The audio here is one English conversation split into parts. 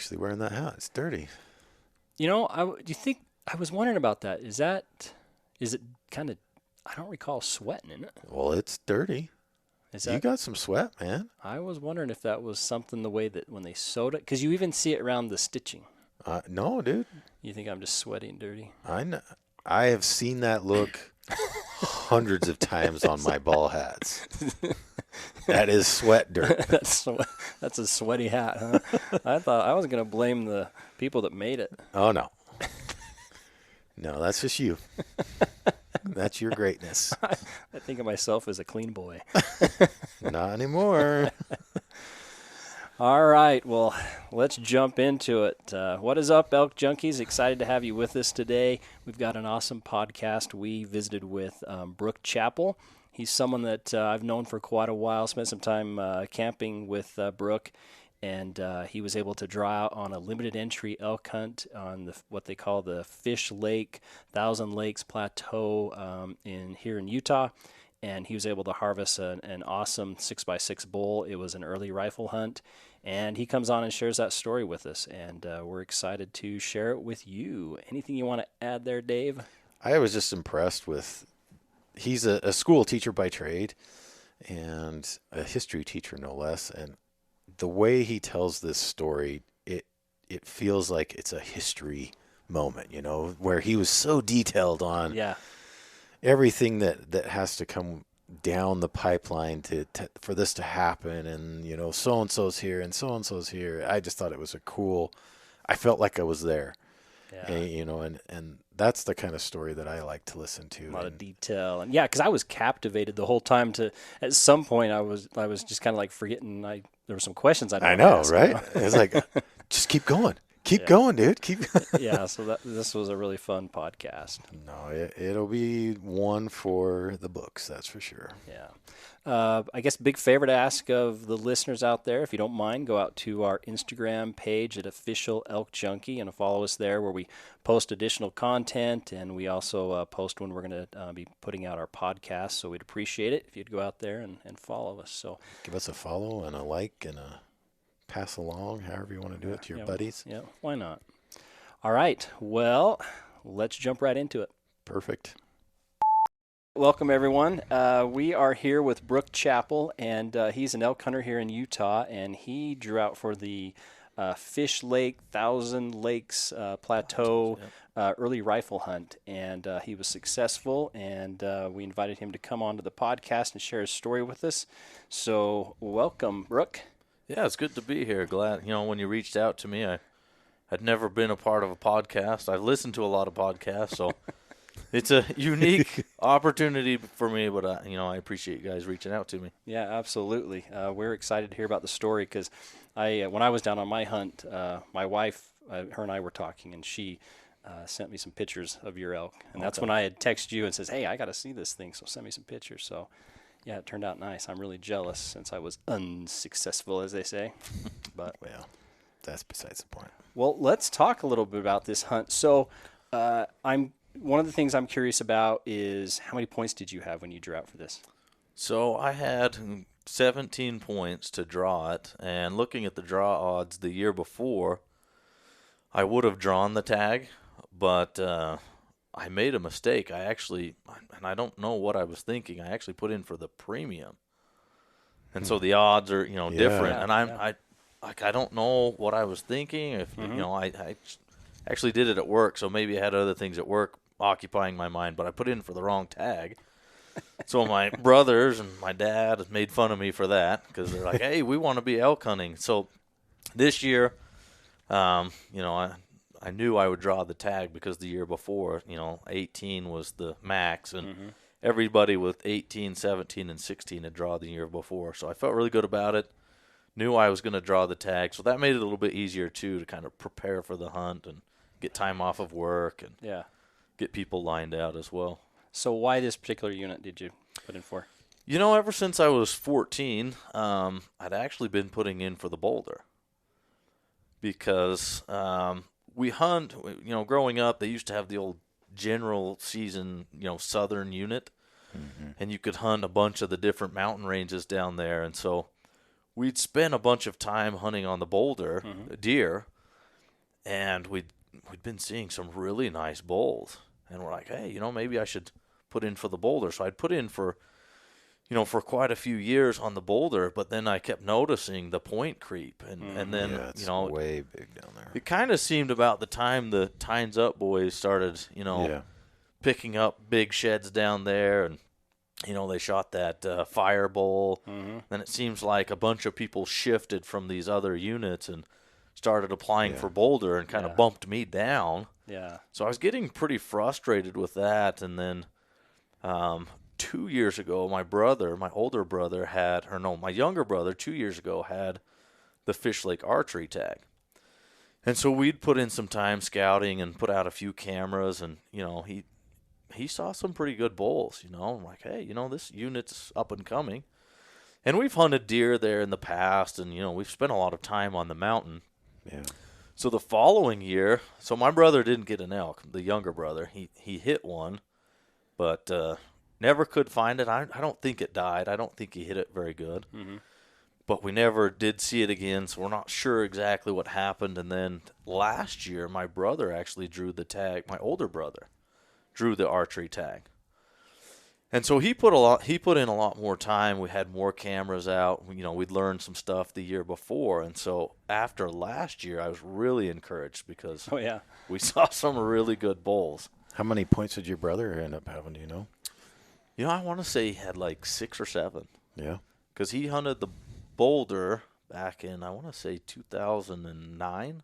actually wearing that hat. It's dirty. Do you think, I was wondering about that. Is it kind of, I don't recall sweating in it. Well, it's dirty. You got some sweat, man. I was wondering if that was something the way that when they sewed it, because you even see it around the stitching. No, dude. You think I'm just sweaty and dirty? I know. I have seen that look hundreds of times on my ball hats. That is sweat dirt. That's a sweaty hat, huh? I thought I was going to blame the people that made it. Oh, no. No, that's just you. That's your greatness. I think of myself as a clean boy. Not anymore. All right, well, let's jump into it. What is up, Elk Junkies? Excited to have you with us today. We've got an awesome podcast. We visited with Brook Chappell. He's someone that I've known for quite a while, spent some time camping with Brook, and he was able to draw out on a limited entry elk hunt on what they call the Fish Lake, Lakes Plateau here in Utah. And he was able to harvest an awesome 6x6 bull. It was an early rifle hunt. And he comes on and shares that story with us. And we're excited to share it with you. Anything you want to add there, Dave? I was just impressed with, he's a school teacher by trade and a history teacher, no less. And the way he tells this story, it feels like it's a history moment, where he was so detailed on everything that has to come down the pipeline for this to happen, and so and so's here and so and so's here. I just thought it was I felt like I was there, and that's the kind of story that I like to listen to. A lot of detail, and because I was captivated the whole time. At some point, I was just kind of like forgetting. There were some questions I know, ask, right? It's like, just keep going. Keep going, dude. So this was a really fun podcast. No, it'll be one for the books, that's for sure. Yeah. I guess big favor to ask of the listeners out there, if you don't mind, go out to our Instagram page at Official Elk Junkie and follow us there, where we post additional content, and we also post when we're going to be putting out our podcast. So we'd appreciate it if you'd go out there and follow us. So give us a follow and a like and a pass along, however you want to do it, to your buddies. Yeah, why not? All right, well, let's jump right into it. Perfect. Welcome, everyone. We are here with Brook Chappell, and he's an elk hunter here in Utah, and he drew out for the Fish Lake, Lakes Plateau early rifle hunt, and he was successful, and we invited him to come on to the podcast and share his story with us. So welcome, Brook. Yeah, it's good to be here. Glad, when you reached out to me, I had never been a part of a podcast. I've listened to a lot of podcasts, so it's a unique opportunity for me, but, I appreciate you guys reaching out to me. Yeah, absolutely. We're excited to hear about the story because when I was down on my hunt, my wife, her and I were talking, and she sent me some pictures of your elk. And that's when I had texted you and says, hey, I got to see this thing, so send me some pictures. So yeah, it turned out nice. I'm really jealous since I was unsuccessful, as they say. But well, that's besides the point. Well, let's talk a little bit about this hunt. So, one of the things I'm curious about is how many points did you have when you drew out for this? So I had 17 points to draw it, and looking at the draw odds the year before, I would have drawn the tag, but I made a mistake. And I don't know what I was thinking. I actually put in for the premium. And so the odds are, different. And I don't know what I was thinking. If I actually did it at work, so maybe I had other things at work occupying my mind, but I put in for the wrong tag. So my brothers and my dad made fun of me for that, because they're like, hey, we want to be elk hunting. So this year, I knew I would draw the tag because the year before, 18 was the max, and everybody with 18, 17, and 16 had drawn the year before. So I felt really good about it. Knew I was going to draw the tag, so that made it a little bit easier, too, to kind of prepare for the hunt and get time off of work and get people lined out as well. So why this particular unit did you put in for? Ever since I was 14, I'd actually been putting in for the boulder because we hunt, growing up, they used to have the old general season, southern unit, and you could hunt a bunch of the different mountain ranges down there. And so we'd spend a bunch of time hunting on the boulder deer, and we'd been seeing some really nice bulls, and we're like, hey, maybe I should put in for the boulder. So I'd put in for quite a few years on the boulder, but then I kept noticing the point creep, and then it's way big down there. It kind of seemed about the time the Tines Up boys started, picking up big sheds down there, and they shot that fire bull. Then it seems like a bunch of people shifted from these other units and started applying for boulder and kind of bumped me down. Yeah. So I was getting pretty frustrated with that, and then 2 years ago, my older brother my younger brother 2 years ago had the Fish Lake archery tag. And so we'd put in some time scouting and put out a few cameras, and, he saw some pretty good bulls, I'm like, hey, this unit's up and coming. And we've hunted deer there in the past, and, we've spent a lot of time on the mountain. Yeah. So the following year, my brother didn't get an elk, the younger brother. He hit one, but never could find it. I don't think it died. I don't think he hit it very good. But we never did see it again, so we're not sure exactly what happened. And then last year, my brother actually drew the tag. My older brother drew the archery tag. And so he put in a lot more time. We had more cameras out. We'd learned some stuff the year before. And so after last year, I was really encouraged because we saw some really good bulls. How many points did your brother end up having, do you know? I want to say he had like 6 or 7. Yeah. Because he hunted the boulder back in, I want to say, 2009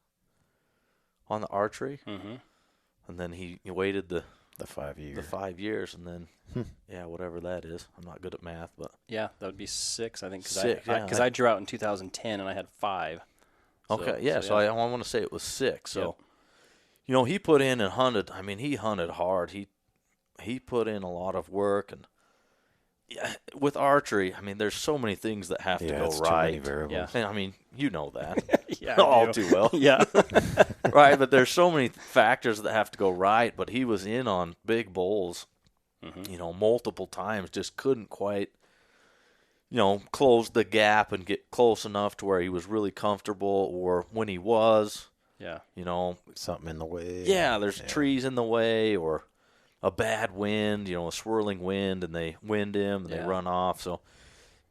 on the archery. And then he waited the 5 years. The 5 years, and then, whatever that is. I'm not good at math, but. Yeah, that would be 6, I think. Because I drew out in 2010, and I had 5. Okay, so I want to say it was 6. So, he put in and hunted. I mean, he hunted hard. He put in a lot of work, and with archery, I mean, there's so many things that have to go it's right. Too many variables. Yeah, and I mean, you know that. All too well. Yeah. Right, but there's so many factors that have to go right. But he was in on big bulls, multiple times. Just couldn't quite, close the gap and get close enough to where he was really comfortable. Or when he was, something in the way. Yeah, there's trees in the way, or a bad wind, a swirling wind, and they wind him and they run off. So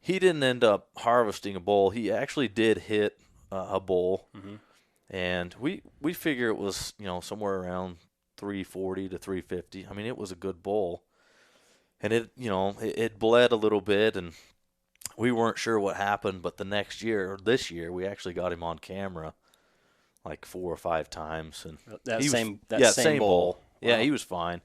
he didn't end up harvesting a bull. He actually did hit a bull. And we figure it was, somewhere around 340 to 350. I mean, it was a good bull. And it bled a little bit, and we weren't sure what happened. But this year, we actually got him on camera like 4 or 5 times. And that same bull. Wow. Yeah, he was fine.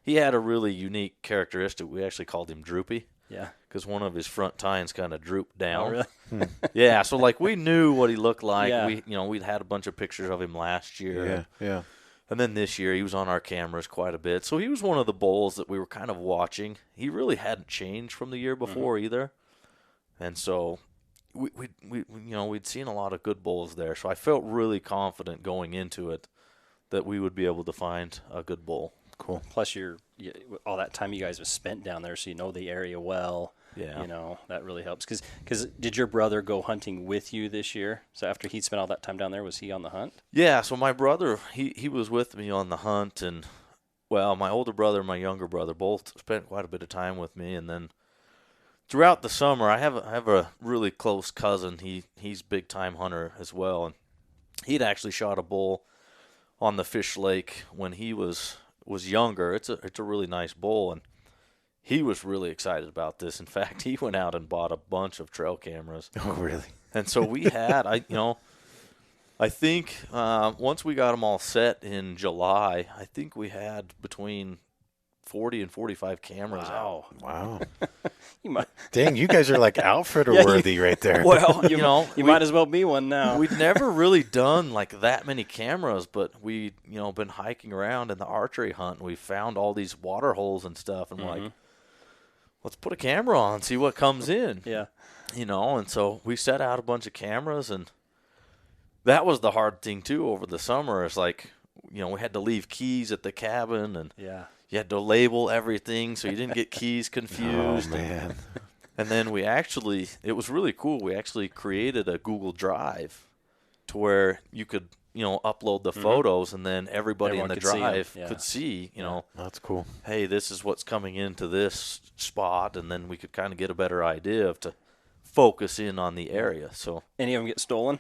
He had a really unique characteristic. We actually called him Droopy. Yeah. Because one of his front tines kind of drooped down. Oh, really? Yeah, so like we knew what he looked like. Yeah. We'd had a bunch of pictures of him last year. Yeah. And then this year he was on our cameras quite a bit. So he was one of the bulls that we were kind of watching. He really hadn't changed from the year before either. And so we'd seen a lot of good bulls there. So I felt really confident going into it that we would be able to find a good bull. Cool. Plus, all that time you guys have spent down there, so you know the area well. Yeah. That really helps. Because did your brother go hunting with you this year? So after he'd spent all that time down there, was he on the hunt? Yeah. So my brother, he was with me on the hunt, and my older brother and my younger brother both spent quite a bit of time with me, and then throughout the summer, I have a really close cousin. He's a big time hunter as well, and he'd actually shot a bull on the Fish Lake when he was younger. It's a really nice bull, and he was really excited about this. In fact, he went out and bought a bunch of trail cameras. Oh, really? And so we had, I think once we got them all set in July, I think we had between 40 and 45 cameras out. Wow. Dang, you guys are like outfitter worthy right there. Well, you might as well be one now. We'd never really done like that many cameras, but we, been hiking around in the archery hunt, and we found all these water holes and stuff, and we're like, let's put a camera on, see what comes in. Yeah. And so we set out a bunch of cameras, and that was the hard thing too over the summer. It's like, we had to leave keys at the cabin, and you had to label everything so you didn't get keys confused. Oh, man. And then it was really cool. We actually created a Google Drive to where you could upload the photos, and then everybody Everyone in the could see 'em, drive yeah. could see, That's cool. hey, this is what's coming into this spot, and then we could kind of get a better idea of to focus in on the area. So, Any of them get stolen?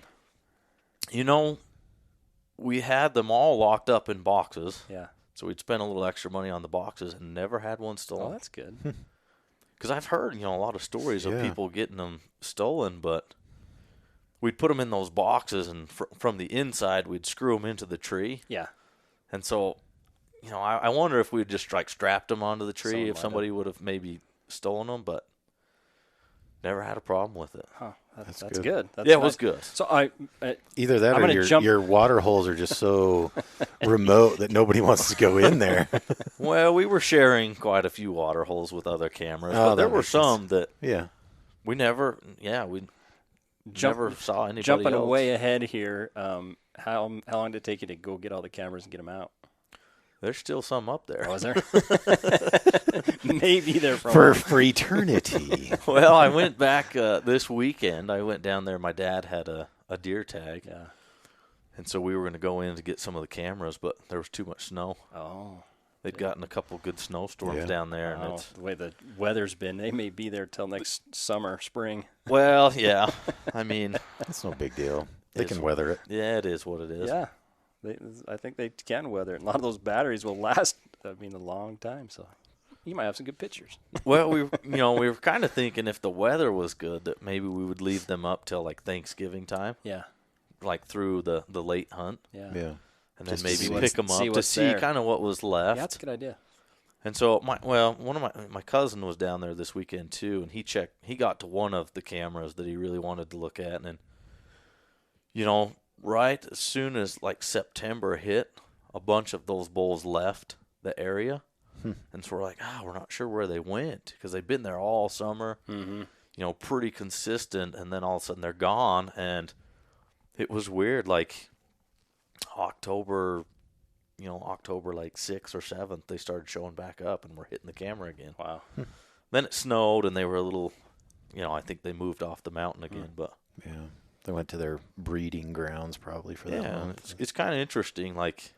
we had them all locked up in boxes. Yeah. So we'd spend a little extra money on the boxes and never had one Oh, stolen. that's good. Because I've heard, a lot of stories of Yeah. people getting them stolen, but we'd put them in those boxes, and from the inside, we'd screw them into the tree. Yeah. And so, I wonder if we'd just strapped them onto the tree, Someone if somebody would have maybe stolen them, but never had a problem with it. Huh. That's good. good. That's Yeah, it was nice. good. So Either that I'm or gonna your water holes are just so remote that nobody wants to go in there. Well, we were sharing quite a few water holes with other cameras, Oh, but there that were makes sense. some that Yeah. we never saw anybody jumping else. way ahead here, how long did it take you to go get all the cameras and get them out? There's still some up there. Oh, is there? Maybe they're from For eternity. Well, I went back this weekend. I went down there. My dad had a deer tag. Yeah. And so we were going to go in to get some of the cameras, but there was too much snow. Oh. They'd gotten a couple good snowstorms Yeah. down there. And Wow. it's, The way the weather's been, they may be there till next summer, spring. well, yeah. I mean, That's no big deal. They It's- can weather it. yeah, it is what it is. Yeah. I think they can weather it. A lot of those batteries will last, a long time. So you might have some good pictures. Well, we were kind of thinking if the weather was good that maybe we would leave them up till like Thanksgiving time, Yeah. like through the late hunt, Yeah. Yeah. and then Just to maybe see pick them see up to what's see there. kind of what was left. Yeah, that's a good idea. And so one of my cousin was down there this weekend too, and he got to one of the cameras that he really wanted to look at, and then, right as soon as like September hit, a bunch of those bulls left the area, and so we're like, we're not sure where they went because they've been there all summer, pretty consistent, and then all of a sudden they're gone, and it was weird, like October like 6th or 7th, they started showing back up and we're hitting the camera again. Wow. Then it snowed and they were a little, I think they moved off the mountain again. But Yeah. They went to their breeding grounds probably for that yeah, one. it's kind of interesting. Like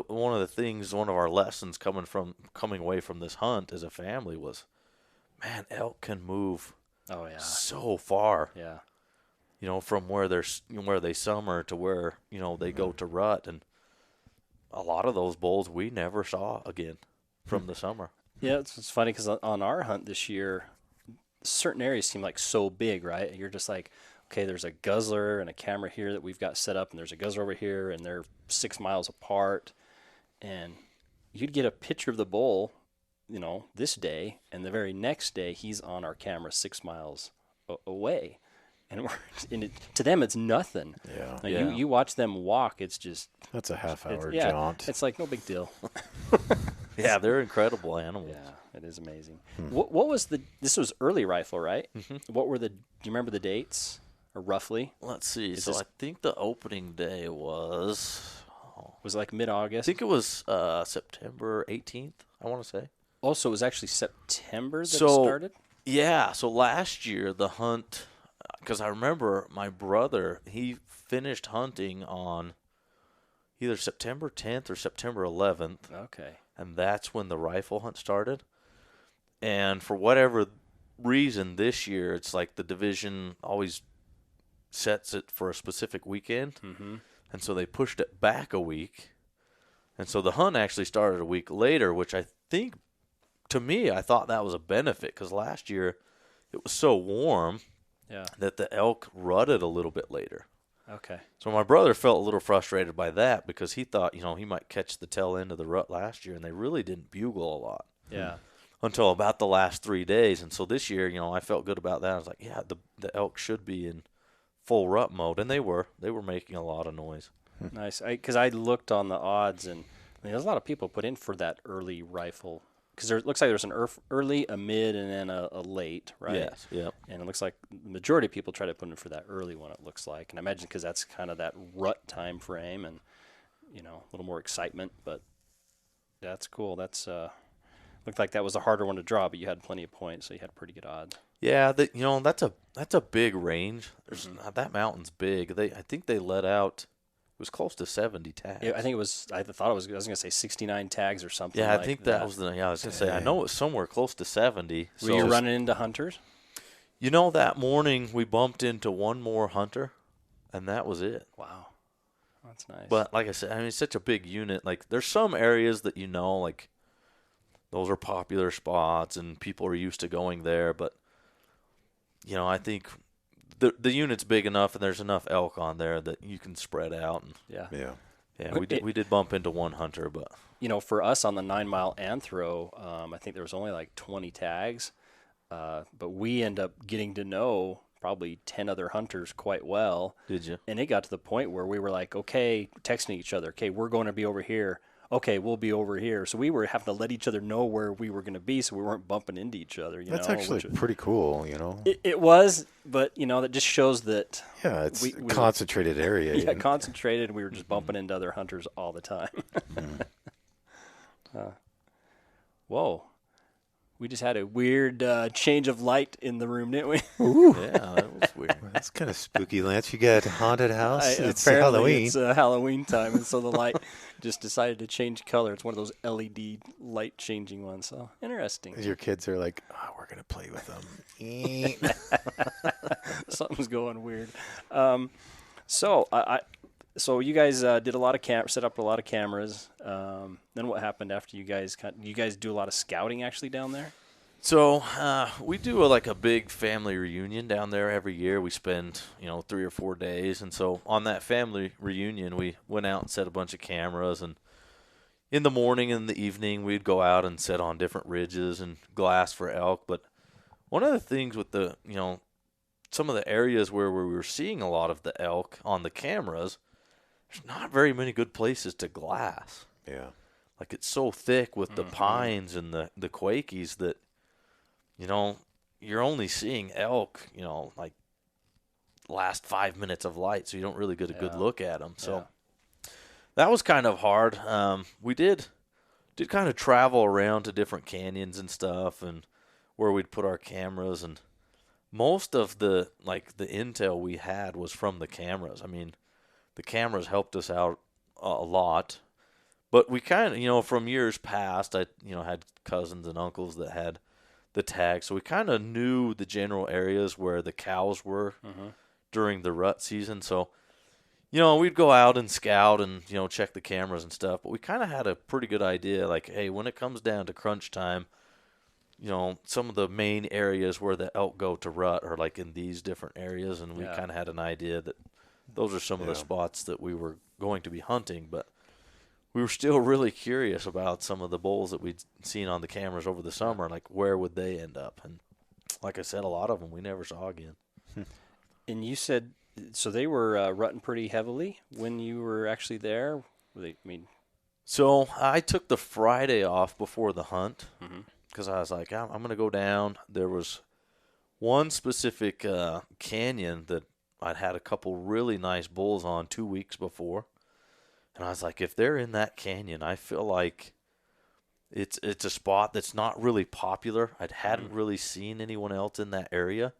one of our lessons coming away from this hunt as a family was, man, elk can move Oh, yeah. so far. Yeah. From where they summer to where they go to rut, and a lot of those bulls we never saw again from the summer. Yeah, it's funny because on our hunt this year, certain areas seem like so big, right? You're just like, okay, there's a guzzler and a camera here that we've got set up, and there's a guzzler over here, and they're 6 miles apart. And you'd get a picture of the bull, this day, and the very next day he's on our camera 6 miles away. And to them, it's nothing. Yeah. Now, Yeah. You watch them walk, it's just That's a half-hour yeah, jaunt. it's like no big deal. Yeah, they're incredible animals. Yeah, it is amazing. What was this was early rifle, right? What were do you remember the dates, or roughly? Let's see. Is So this- I think the opening day was, Was it like I mid-August? think it was September 18th, I want to say. Also, it was actually September that So- it started? Yeah, so last year the hunt, because I remember my brother, he finished hunting on either September 10th or September 11th, Okay. and that's when the rifle hunt started. And for whatever reason this year, it's like the division always sets it for a specific weekend, and so they pushed it back a week. And so the hunt actually started a week later, which I think, to me, I thought that was a benefit because last year it was so warm Yeah. that the elk rutted a little bit later. Okay. So my brother felt a little frustrated by that because he thought, he might catch the tail end of the rut last year, and they really didn't bugle a lot Yeah. until about the last 3 days. And so this year, I felt good about that. I was like, yeah, the elk should be in full rut mode, and they were making a lot of noise. Nice. Because I looked on the odds, and there's a lot of people put in for that early rifle. Because it looks like there's an early, a mid, and then a late, right? Yes, yep. And it looks like the majority of people try to put in for that early one, it looks like. And I imagine because that's kind of that rut time frame and, a little more excitement. But that's cool. That's looked like that was a harder one to draw, but you had plenty of points, so you had pretty good odds. Yeah, that's a big range. That mountain's big. I think they let out, it was close to 70 tags. Yeah, I think it was. I thought it was. I was going to say 69 tags or something. Yeah, I like think that was I was going to say, I know it was somewhere close to 70. Were you running into hunters? That morning we bumped into one more hunter, and that was it. Wow, that's nice. But like I said, I mean, it's such a big unit. Like, there's some areas that like those are popular spots and people are used to going there. But I think the unit's big enough and there's enough elk on there that you can spread out. And Yeah. We did bump into one hunter, but for us on the 9 Mile Anthro, I think there was only like 20 tags. But we end up getting to know probably 10 other hunters quite well. Did you? And it got to the point where we were like, okay, texting each other, okay, we're going to be over here. Okay, we'll be over here. So we were having to let each other know where we were going to be so we weren't bumping into each other. That's actually pretty cool, It was, but, that just shows that. Yeah, it's a concentrated area. Yeah, concentrated. We were just bumping into other hunters all the time. Whoa. We just had a weird change of light in the room, didn't we? Ooh. Yeah, that was weird. That's kind of spooky, Lance. You got a haunted house? It's apparently Halloween. It's Halloween time, and so the light just decided to change color. It's one of those LED light changing ones. So interesting. Your kids are like, we're going to play with them. Something's going weird. So you guys did a lot of set up a lot of cameras. Then what happened after you guys do a lot of scouting actually down there? So we do a big family reunion down there every year. We spend 3 or 4 days, and so on that family reunion, we went out and set a bunch of cameras. And in the morning and the evening, we'd go out and set on different ridges and glass for elk. But one of the things with the some of the areas where we were seeing a lot of the elk on the cameras, there's not very many good places to glass. Yeah. Like, it's so thick with the pines and the quakies that, you're only seeing elk, like last 5 minutes of light, so you don't really get a good look at them. So that was kind of hard. We did kind of travel around to different canyons and stuff and where we'd put our cameras, and most of the intel we had was from the cameras. I mean, the cameras helped us out a lot, but we kind of, from years past, I, had cousins and uncles that had the tags, so we kind of knew the general areas where the cows were during the rut season. So, we'd go out and scout and, check the cameras and stuff, but we kind of had a pretty good idea, like, hey, when it comes down to crunch time, some of the main areas where the elk go to rut are like in these different areas, and we kind of had an idea that those are some of the spots that we were going to be hunting, but we were still really curious about some of the bulls that we'd seen on the cameras over the summer, like where would they end up? And like I said, a lot of them we never saw again. And you said, so they were rutting pretty heavily when you were actually there? So I took the Friday off before the hunt because I was like, I'm going to go down. There was one specific canyon that I'd had a couple really nice bulls on 2 weeks before. And I was like, if they're in that canyon, I feel like it's a spot that's not really popular. I hadn't really seen anyone else in that area.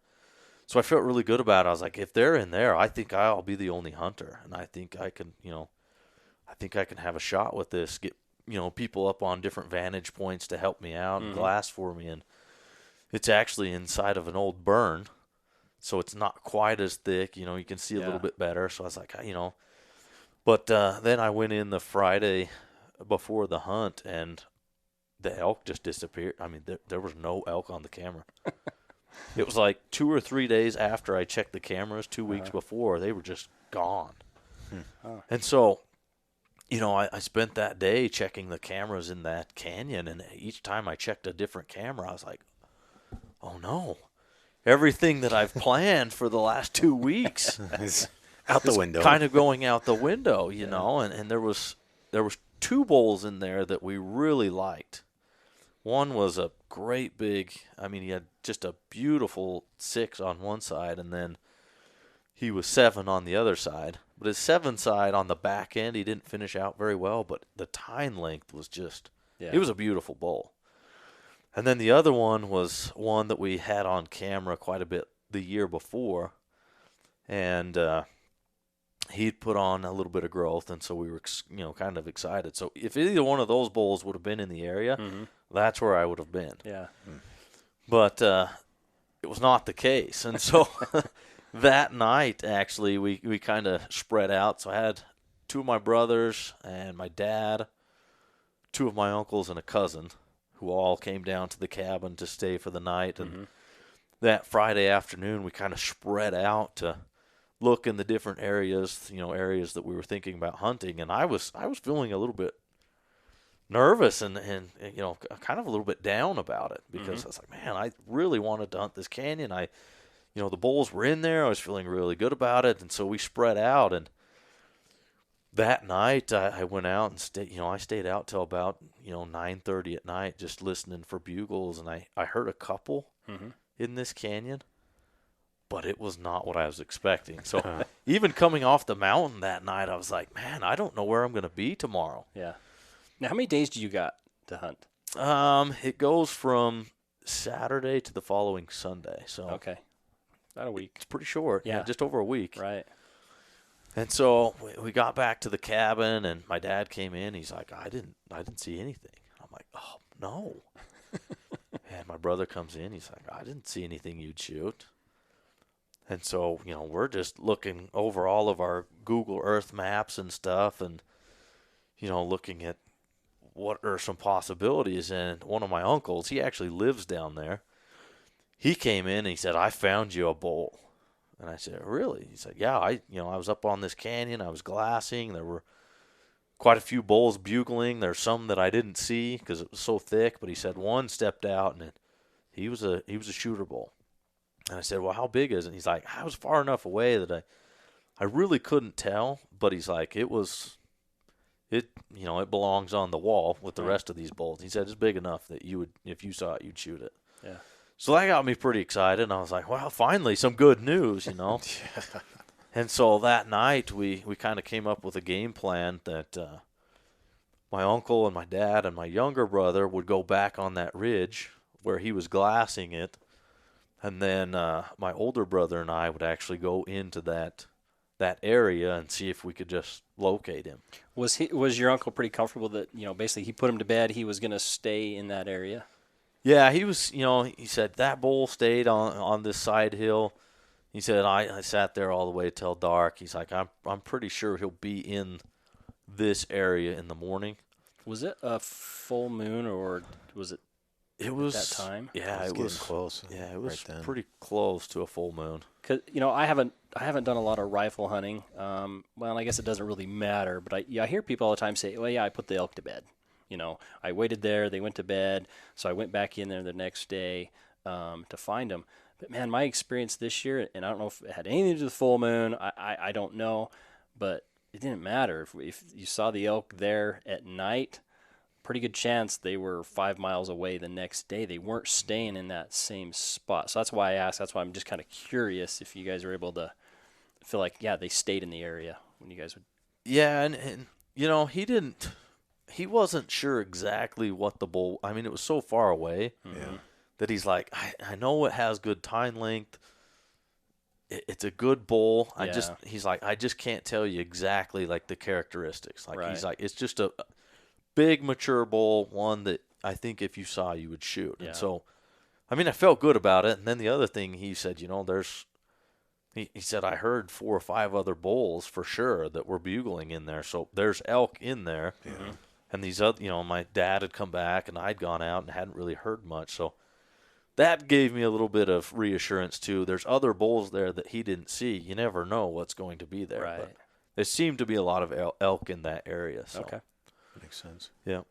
So I felt really good about it. I was like, if they're in there, I think I'll be the only hunter. And I think I can, I think I can have a shot with this, get, people up on different vantage points to help me out and glass for me. And it's actually inside of an old burn, so it's not quite as thick. You can see a little bit better. So I was like, But then I went in the Friday before the hunt, and the elk just disappeared. I mean, there was no elk on the camera. It was like 2 or 3 days after I checked the cameras 2 weeks before. They were just gone. And so, I spent that day checking the cameras in that canyon, and each time I checked a different camera, I was like, oh, no. Everything that I've planned for the last 2 weeks out the window, kind of going out the window, and there was 2 bulls in there that we really liked. One was a great big, he had just a beautiful 6 on one side, and then he was 7 on the other side. But his 7 side on the back end, he didn't finish out very well, but the tine length was just, it was a beautiful bull. And then the other one was one that we had on camera quite a bit the year before, and he'd put on a little bit of growth, and so we were, kind of excited. So if either one of those bulls would have been in the area, that's where I would have been. Yeah. But it was not the case, and so that night, actually, we kind of spread out. So I had two of my brothers and my dad, two of my uncles, and a cousin, who all came down to the cabin to stay for the night. And that Friday afternoon, we kind of spread out to look in the different areas, areas that we were thinking about hunting. And I was feeling a little bit nervous and kind of a little bit down about it, because I was like, man, I really wanted to hunt this canyon. The bulls were in there. I was feeling really good about it. And so we spread out, and that night I went out and I stayed out till about 9:30 at night, just listening for bugles, and I heard a couple in this canyon, but it was not what I was expecting. So even coming off the mountain that night, I was like, man, I don't know where I'm going to be tomorrow. Yeah. Now, how many days do you got to hunt? It goes from Saturday to the following Sunday. So okay, about a week. It's pretty short. Yeah, just over a week. Right. And so we got back to the cabin, and my dad came in. He's like, I didn't see anything. I'm like, oh, no. And my brother comes in. He's like, I didn't see anything you'd shoot. And so, we're just looking over all of our Google Earth maps and stuff, and, looking at what are some possibilities. And one of my uncles, he actually lives down there. He came in and he said, I found you a bull. And I said, really? He said, yeah, I was up on this canyon. I was glassing. There were quite a few bulls bugling. There's some that I didn't see because it was so thick. But he said one stepped out, and he was a shooter bull. And I said, well, how big is it? And he's like, I was far enough away that I really couldn't tell. But he's like, it belongs on the wall with the rest of these bulls. He said it's big enough that you would, if you saw it, you'd shoot it. Yeah. So that got me pretty excited, and I was like, well, finally, some good news, Yeah. And so that night, we kind of came up with a game plan that my uncle and my dad and my younger brother would go back on that ridge where he was glassing it, and then my older brother and I would actually go into that area and see if we could just locate him. Was your uncle pretty comfortable that, basically he put him to bed, he was going to stay in that area? Yeah, he was, he said that bull stayed on this side hill. He said, I sat there all the way till dark. He's like, I'm pretty sure he'll be in this area in the morning. Was it a full moon, or was it that time? Yeah, it was close. Yeah, it was right pretty close to a full moon. Because, I haven't done a lot of rifle hunting. Well, I guess it doesn't really matter, but I hear people all the time say, well, yeah, I put the elk to bed. I waited there, they went to bed, so I went back in there the next day to find them. But, man, my experience this year, and I don't know if it had anything to do with the full moon, I don't know, but it didn't matter. If you saw the elk there at night, pretty good chance they were 5 miles away the next day. They weren't staying in that same spot. So that's why I asked. That's why I'm just kind of curious if you guys were able to feel like, yeah, they stayed in the area when you guys would. Yeah, and he wasn't sure exactly what the bull, I mean, it was so far away that he's like, I know it has good tine length. It's a good bull. He's like, I just can't tell you exactly like the characteristics. Like, he's like, it's just a big mature bull, one that I think if you saw, you would shoot. Yeah. And so, I mean, I felt good about it. And then the other thing he said, he said, I heard 4 or 5 other bulls for sure that were bugling in there. So there's elk in there. Yeah. And these other, my dad had come back and I'd gone out and hadn't really heard much. So that gave me a little bit of reassurance too. There's other bulls there that he didn't see. You never know what's going to be there. Right. But there seemed to be a lot of elk in that area. So. Okay. Makes sense. Yeah.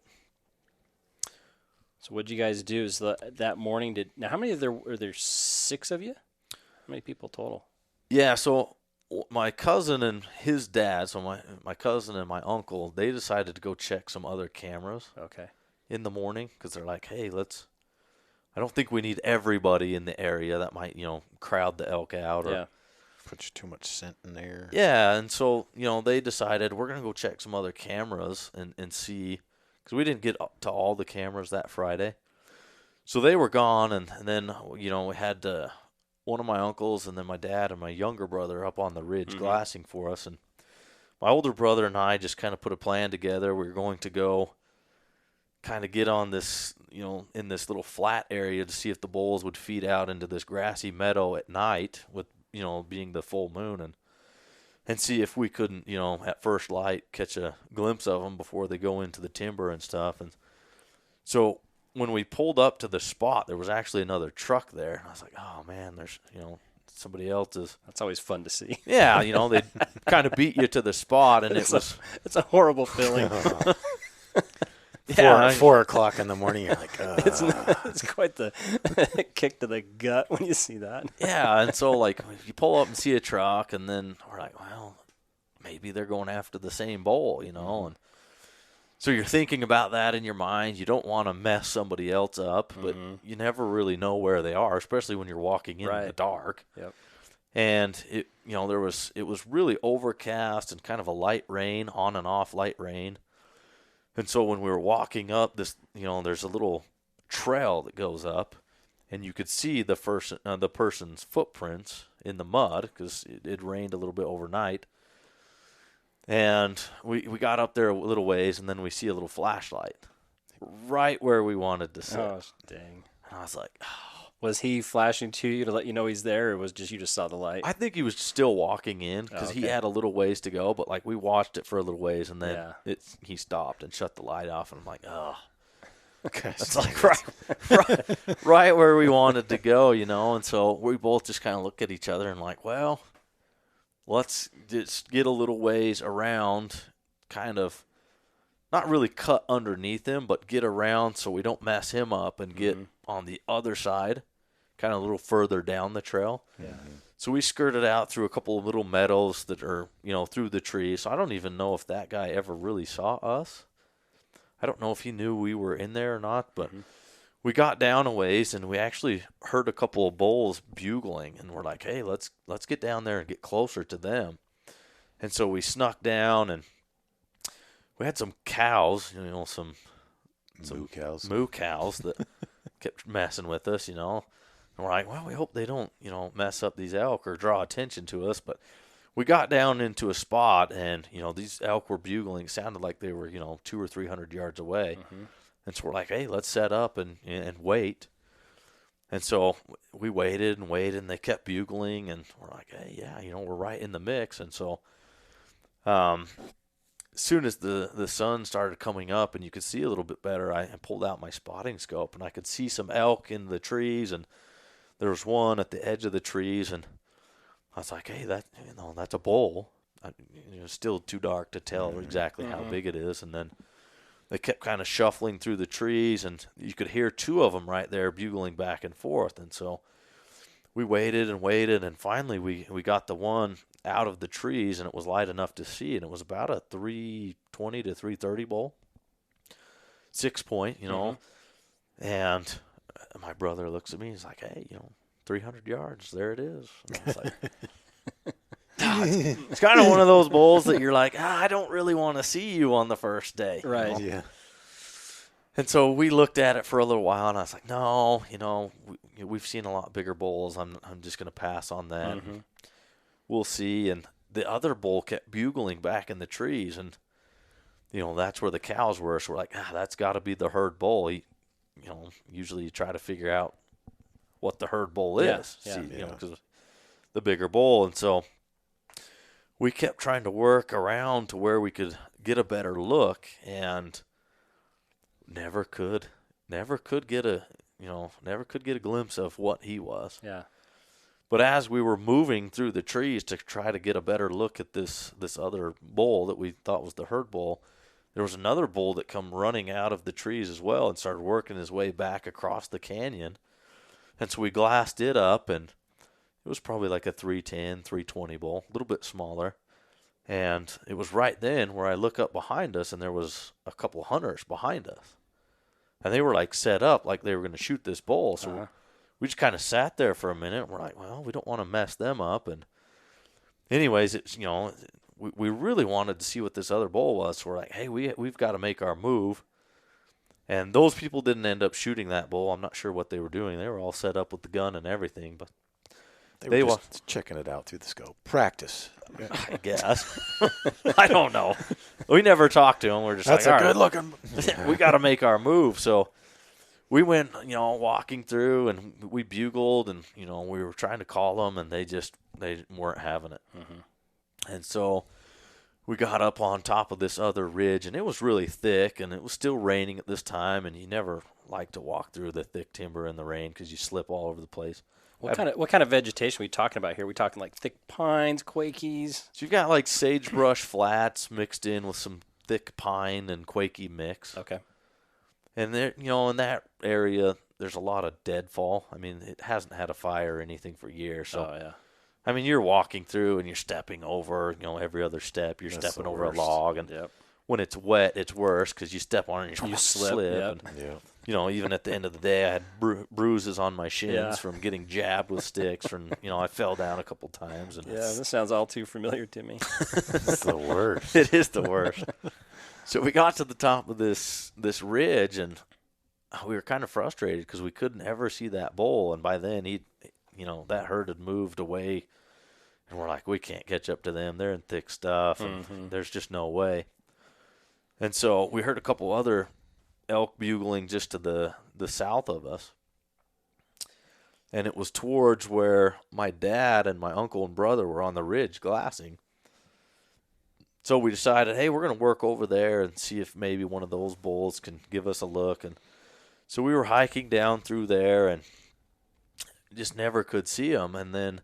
So what did you guys do? Is that morning? Now how many were there? 6 of you? How many people total? Yeah. So my cousin and his dad, so my cousin and my uncle, they decided to go check some other cameras. Okay. In the morning, because they're like, hey, I don't think we need everybody in the area. That might, crowd the elk out. Or, Put too much scent in there. Yeah, and so, they decided we're going to go check some other cameras and see, because we didn't get to all the cameras that Friday. So they were gone, and then, we had one of my uncles and then my dad and my younger brother up on the ridge glassing for us. And my older brother and I just kind of put a plan together. We were going to go kind of get on this, in this little flat area to see if the bulls would feed out into this grassy meadow at night with, being the full moon, and see if we couldn't, at first light catch a glimpse of them before they go into the timber and stuff. And so when we pulled up to the spot, there was actually another truck there. I was like, oh, man, there's, somebody else's. That's always fun to see. Yeah, they kind of beat you to the spot, and it's a horrible feeling. Yeah, 4 o'clock in the morning, you're like, it's quite the kick to the gut when you see that. Yeah, and so, you pull up and see a truck, and then we're like, well, maybe they're going after the same bull, and so you're thinking about that in your mind. You don't want to mess somebody else up, but you never really know where they are, especially when you're walking in the dark. Yep. And it was really overcast and kind of a light rain, on and off light rain. And so when we were walking up this, there's a little trail that goes up, and you could see the person's footprints in the mud because it rained a little bit overnight. And we got up there a little ways, and then we see a little flashlight right where we wanted to sit. Oh, dang. And I was like, oh. Was he flashing to you to let you know he's there, or was you just saw the light? I think he was still walking in because he had a little ways to go, but we watched it for a little ways, and then he stopped and shut the light off, and I'm like, oh. Okay. It's right where we wanted to go, and so we both just kind of look at each other and well, let's just get a little ways around, kind of not really cut underneath him, but get around so we don't mess him up and get on the other side, kind of a little further down the trail. Yeah. So we skirted out through a couple of little meadows that are, through the trees. So I don't even know if that guy ever really saw us. I don't know if he knew we were in there or not, but we got down a ways, and we actually heard a couple of bulls bugling, and we're like, hey, let's get down there and get closer to them. And so we snuck down, and we had some cows, some moo cows that kept messing with us, and we're like, well, we hope they don't, mess up these elk or draw attention to us. But we got down into a spot, and, these elk were bugling. It sounded like they were, 200 or 300 yards away. And so we're like, hey, let's set up and wait. And so we waited, and they kept bugling, and we're like, hey, yeah, we're right in the mix. And so as soon as the sun started coming up and you could see a little bit better, I pulled out my spotting scope, and I could see some elk in the trees, and there was one at the edge of the trees, and I was like, hey, that's a bull. Still too dark to tell exactly how big it is. And then they kept kind of shuffling through the trees, and you could hear two of them right there bugling back and forth. And so we waited, and finally we got the one out of the trees, and it was light enough to see, and it was about a 320 to 330 bull, 6 point, and my brother looks at me, he's like, hey, 300 yards, there it is. And I was like, it's kind of one of those bulls that you're like, I don't really want to see you on the first day. Right. Yeah. And so we looked at it for a little while, and I was like, no, we've seen a lot bigger bulls. I'm just going to pass on that. We'll see. And the other bull kept bugling back in the trees, and, that's where the cows were. So we're like, that's got to be the herd bull. Usually you try to figure out what the herd bull is, because of the bigger bull. And so we kept trying to work around to where we could get a better look, and never could get a glimpse of what he was. Yeah. But as we were moving through the trees to try to get a better look at this other bull that we thought was the herd bull, there was another bull that come running out of the trees as well and started working his way back across the canyon. And so we glassed it up, and it was probably like a 310, 320 bull, a little bit smaller. And it was right then where I look up behind us, and there was a couple hunters behind us. And they were set up like they were going to shoot this bull. So we just kind of sat there for a minute, and we're like, well, we don't want to mess them up. And anyways, it's, we really wanted to see what this other bull was. So we're like, hey, we've got to make our move. And those people didn't end up shooting that bull. I'm not sure what they were doing. They were all set up with the gun and everything, but They were just checking it out through the scope. Practice. I guess. I don't know. We never talked to them. We're just That's like, a good looking. we got to make our move. So we went, walking through, and we bugled, and, we were trying to call them, and they weren't having it. Mm-hmm. And so we got up on top of this other ridge, and it was really thick, and it was still raining at this time, and you never like to walk through the thick timber in the rain because you slip all over the place. What kind of vegetation are we talking about here? Are we talking like thick pines, quakies? So you've got like sagebrush flats mixed in with some thick pine and quakey mix. Okay. And there, in that area, there's a lot of deadfall. I mean, it hasn't had a fire or anything for years. So, oh, yeah. I mean, you're walking through and you're stepping over, every other step. You're That's stepping the over worst. a log. And when it's wet, it's worse because you step on it and you slip. Yep. And, even at the end of the day, I had bruises on my shins from getting jabbed with sticks. From I fell down a couple times. And this sounds all too familiar to me. It's the worst. It is the worst. So we got to the top of this ridge, and we were kind of frustrated because we couldn't ever see that bull. And by then, that herd had moved away, and we're like, we can't catch up to them. They're in thick stuff, and there's just no way. And so we heard a couple other elk bugling just to the south of us, and it was towards where my dad and my uncle and brother were on the ridge glassing. So we decided, hey, we're going to work over there and see if maybe one of those bulls can give us a look. And so we were hiking down through there and just never could see them. And then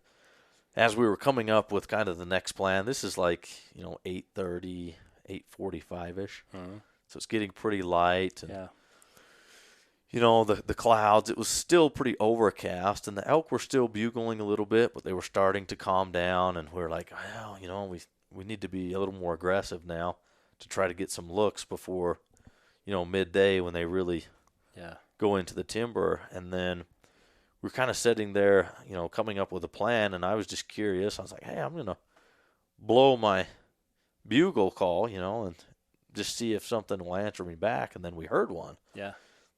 as we were coming up with kind of the next plan, this is like, 8:30, 8:45-ish. Mm-hmm. So it's getting pretty light. And, yeah. The clouds, it was still pretty overcast. And the elk were still bugling a little bit, but they were starting to calm down. And we were like, well, we need to be a little more aggressive now to try to get some looks before, midday when they really go into the timber. And then we're kind of sitting there, coming up with a plan, and I was just curious. I was like, hey, I'm going to blow my bugle call, and just see if something will answer me back. And then we heard one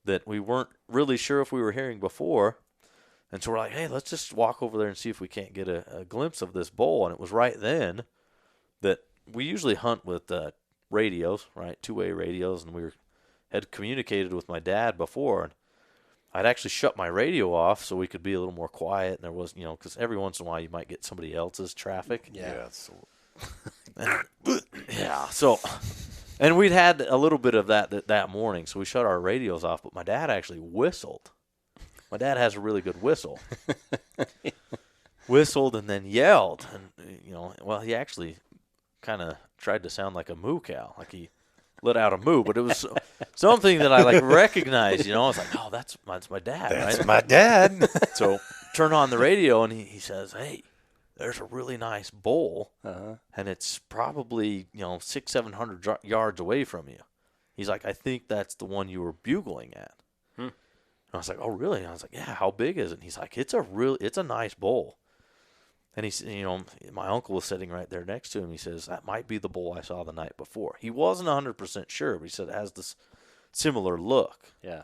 that we weren't really sure if we were hearing before. And so we're like, hey, let's just walk over there and see if we can't get a glimpse of this bull. And it was right then that we usually hunt with radios, right, two-way radios, and we had communicated with my dad before, and I'd actually shut my radio off so we could be a little more quiet, and there was, because every once in a while you might get somebody else's traffic. So, and we'd had a little bit of that morning, so we shut our radios off, but my dad actually whistled. My dad has a really good whistle. Whistled and then yelled, and, he actually kind of tried to sound like a moo cow, like he let out a moo, but it was something that I recognized. I was like, oh, that's my dad. That's right? my dad. So turn on the radio, and he says, hey, there's a really nice bull, and it's probably 600-700 yards away from you. He's like, I think that's the one you were bugling at. And I was like, oh, really? And I was like, yeah, how big is it? And he's like, it's a nice bull. And he's, my uncle was sitting right there next to him. He says, that might be the bull I saw the night before. He wasn't 100% sure, but he said it has this similar look. Yeah.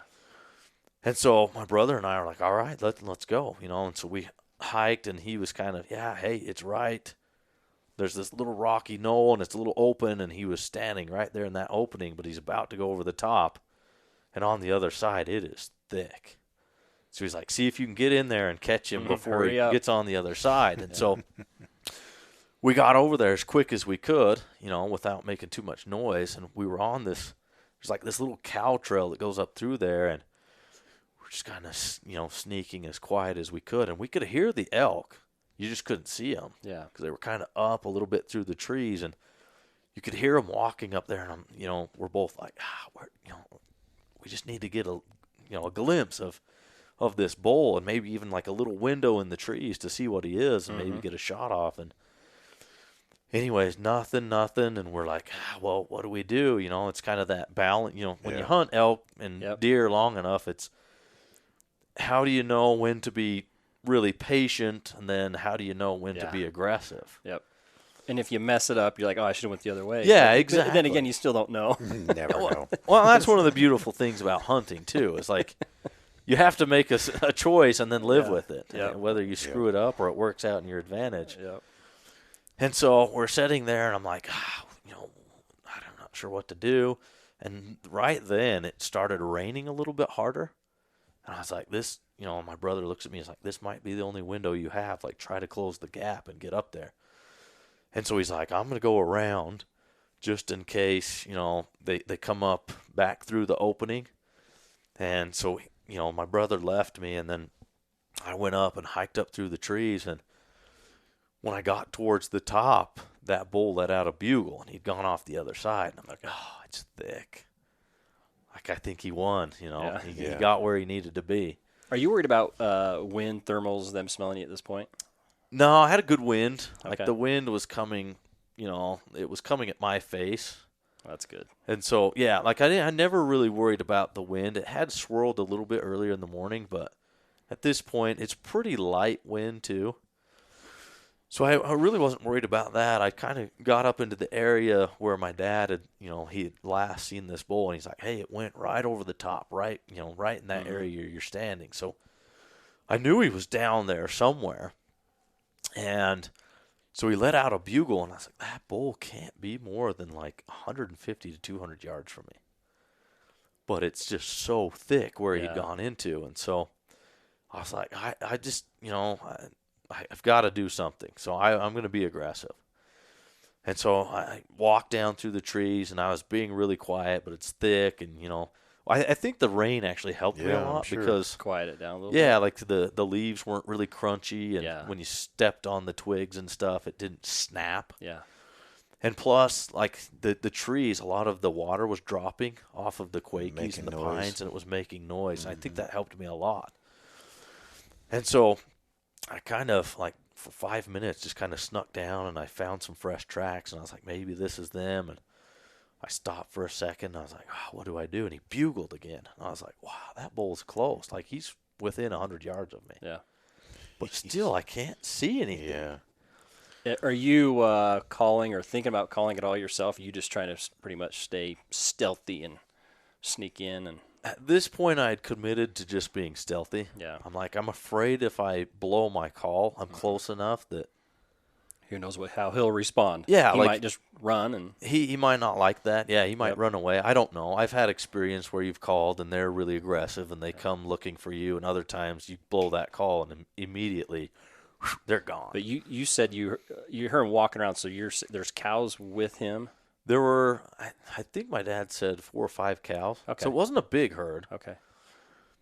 And so my brother and I were like, all right, let's go, And so we hiked, and he was kind of, hey, it's right. There's this little rocky knoll, and it's a little open, and he was standing right there in that opening, but he's about to go over the top. And on the other side, it is thick. So he's like, see if you can get in there and catch him before he gets on the other side. And so we got over there as quick as we could, without making too much noise. And we were on there's like this little cow trail that goes up through there. And we're just kind of, sneaking as quiet as we could. And we could hear the elk. You just couldn't see them. Yeah. Because they were kind of up a little bit through the trees. And you could hear them walking up there. And, we're both like, we just need to get a glimpse of this bull, and maybe even like a little window in the trees to see what he is, and maybe get a shot off. And anyways, nothing. And we're like, well, what do we do? It's kind of that balance, when you hunt elk and deer long enough, it's how do you know when to be really patient, and then how do you know when to be aggressive? Yep. And if you mess it up, you're like, oh, I should have went the other way. Yeah, But exactly. then again, you still don't know. Never know. Well, that's one of the beautiful things about hunting too. Is like you have to make a choice and then live Yeah. with it, Yeah. whether you screw it up or it works out in your advantage. Yep. And so we're sitting there, and I'm like, I'm not sure what to do. And right then, it started raining a little bit harder. And I was like, my brother looks at me, he's like, this might be the only window you have. Like, try to close the gap and get up there. And so he's like, I'm going to go around just in case, they come up back through the opening. And so, my brother left me, and then I went up and hiked up through the trees. And when I got towards the top, that bull let out a bugle, and he'd gone off the other side. And I'm like, oh, it's thick. Like, I think he won, He got where he needed to be. Are you worried about wind, thermals, them smelling you at this point? No, I had a good wind. Okay. Like, the wind was coming, it was coming at my face. That's good. And so, yeah, like I never really worried about the wind. It had swirled a little bit earlier in the morning, but at this point, it's pretty light wind too. So I really wasn't worried about that. I kind of got up into the area where my dad had, he had last seen this bull, and he's like, hey, it went right over the top, right in that area you're standing. So I knew he was down there somewhere. And so he let out a bugle, and I was like, that bull can't be more than like 150 to 200 yards from me. But it's just so thick where he'd gone into. And so I was like, I just, I've got to do something. So I'm going to be aggressive. And so I walked down through the trees, and I was being really quiet, but it's thick. And, I think the rain actually helped me a lot because quiet it down a little bit. Like the leaves weren't really crunchy, and when you stepped on the twigs and stuff, it didn't snap. Yeah. And plus, like the trees, a lot of the water was dropping off of the quakies and the pines, and it was making noise. I think that helped me a lot. And so I kind of, like, for 5 minutes, just kind of snuck down, and I found some fresh tracks, and I was like, maybe this is them. And I stopped for a second, and I was like, oh, what do I do? And he bugled again. And I was like, wow, that bull's close. Like, he's within 100 yards of me. Yeah. But still, I can't see anything. Yeah. Are you calling or thinking about calling at all yourself? Are you just trying to pretty much stay stealthy and sneak in? And at this point, I had committed to just being stealthy. Yeah. I'm like, I'm afraid if I blow my call, I'm close enough that who knows how he'll respond. Yeah, he like, might just run. And he might not like that. Yeah, he might run away. I don't know. I've had experience where you've called and they're really aggressive and they come looking for you, and other times you blow that call and immediately they're gone. But you said you heard him walking around, so there's cows with him? There were, I think my dad said 4 or 5 cows. Okay. So it wasn't a big herd. Okay.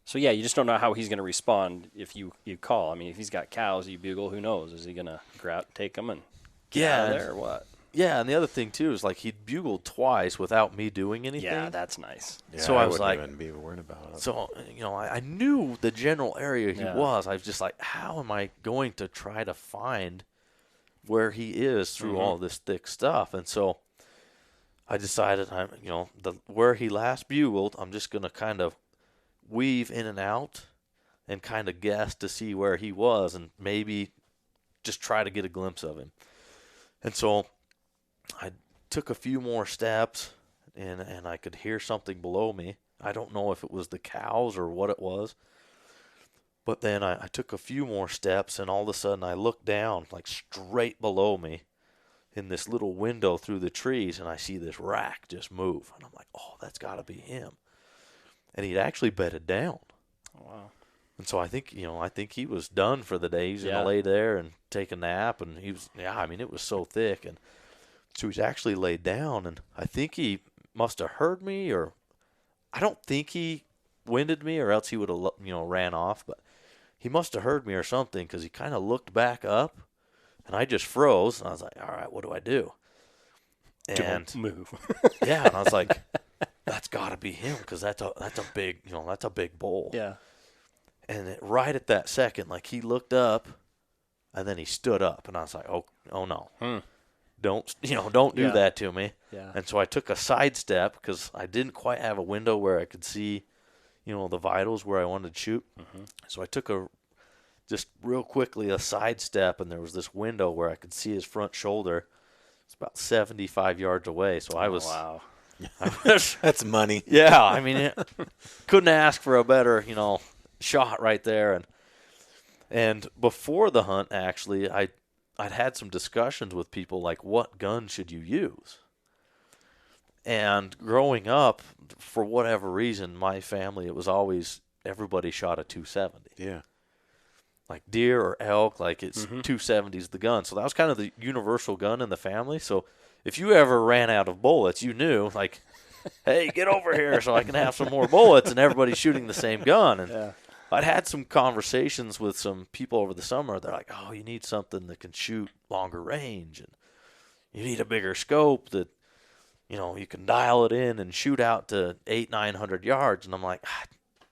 So, yeah, you just don't know how he's going to respond if you call. I mean, if he's got cows, you bugle, who knows? Is he going to go out and take them and get out of there or what? Yeah, and the other thing, too, is like he'd bugled twice without me doing anything. Yeah, that's nice. Yeah, so I was like, even be worried about it. So, I knew the general area he was. I was just like, how am I going to try to find where he is through all this thick stuff? And so I decided, where he last bugled, I'm just going to kind of weave in and out and kind of guess to see where he was and maybe just try to get a glimpse of him. And so I took a few more steps, and I could hear something below me. I don't know if it was the cows or what it was. But then I took a few more steps, and all of a sudden I looked down, like straight below me in this little window through the trees, and I see this rack just move. And I'm like, oh, that's got to be him. And he'd actually bedded down. Oh, wow. And so I think he was done for the day. He's going to lay there and take a nap. And he was, it was so thick. And so he's actually laid down. And I think he must have heard me, or I don't think he winded me, or else he would have, ran off. But he must have heard me or something, because he kind of looked back up. And I just froze. And I was like, all right, what do I do? And don't move. Yeah, and I was like, that's got to be him, because that's a big, that's a big bull. Yeah. And right at that second, like, he looked up, and then he stood up, and I was like, oh no, don't do that to me. Yeah. And so I took a side step, because I didn't quite have a window where I could see, the vitals where I wanted to shoot. So I took just real quickly a side step, and there was this window where I could see his front shoulder, It's about 75 yards away. So I was, wow. That's money. yeah, I mean, couldn't ask for a better, shot right there. And before the hunt, actually, I'd had some discussions with people like, what gun should you use? And growing up, for whatever reason, my family, it was always everybody shot a 270. Yeah. Like deer or elk, like it's 270 is the gun. So that was kind of the universal gun in the family. So if you ever ran out of bullets, you knew, like, hey, get over here so I can have some more bullets, and everybody's shooting the same gun. And I'd had some conversations with some people over the summer. They're like, oh, you need something that can shoot longer range, and you need a bigger scope that, you can dial it in and shoot out to 800-900 yards. And I'm like,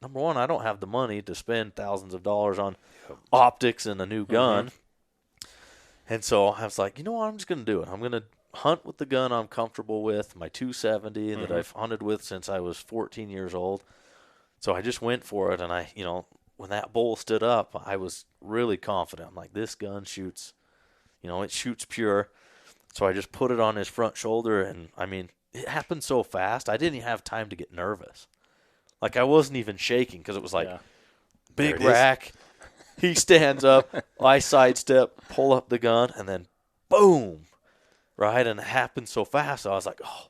number one, I don't have the money to spend thousands of dollars on optics and a new gun. And so I was like, you know what, I'm just going to do it. I'm going to hunt with the gun I'm comfortable with, my 270 that I've hunted with since I was 14 years old. So I just went for it, and I, when that bull stood up, I was really confident. I'm like, this gun shoots, it shoots pure. So I just put it on his front shoulder, and, I mean, it happened so fast, I didn't even have time to get nervous. Like, I wasn't even shaking because it was like, big rack. He stands up, I sidestep, pull up the gun, and then boom, right? And it happened so fast, I was like, oh,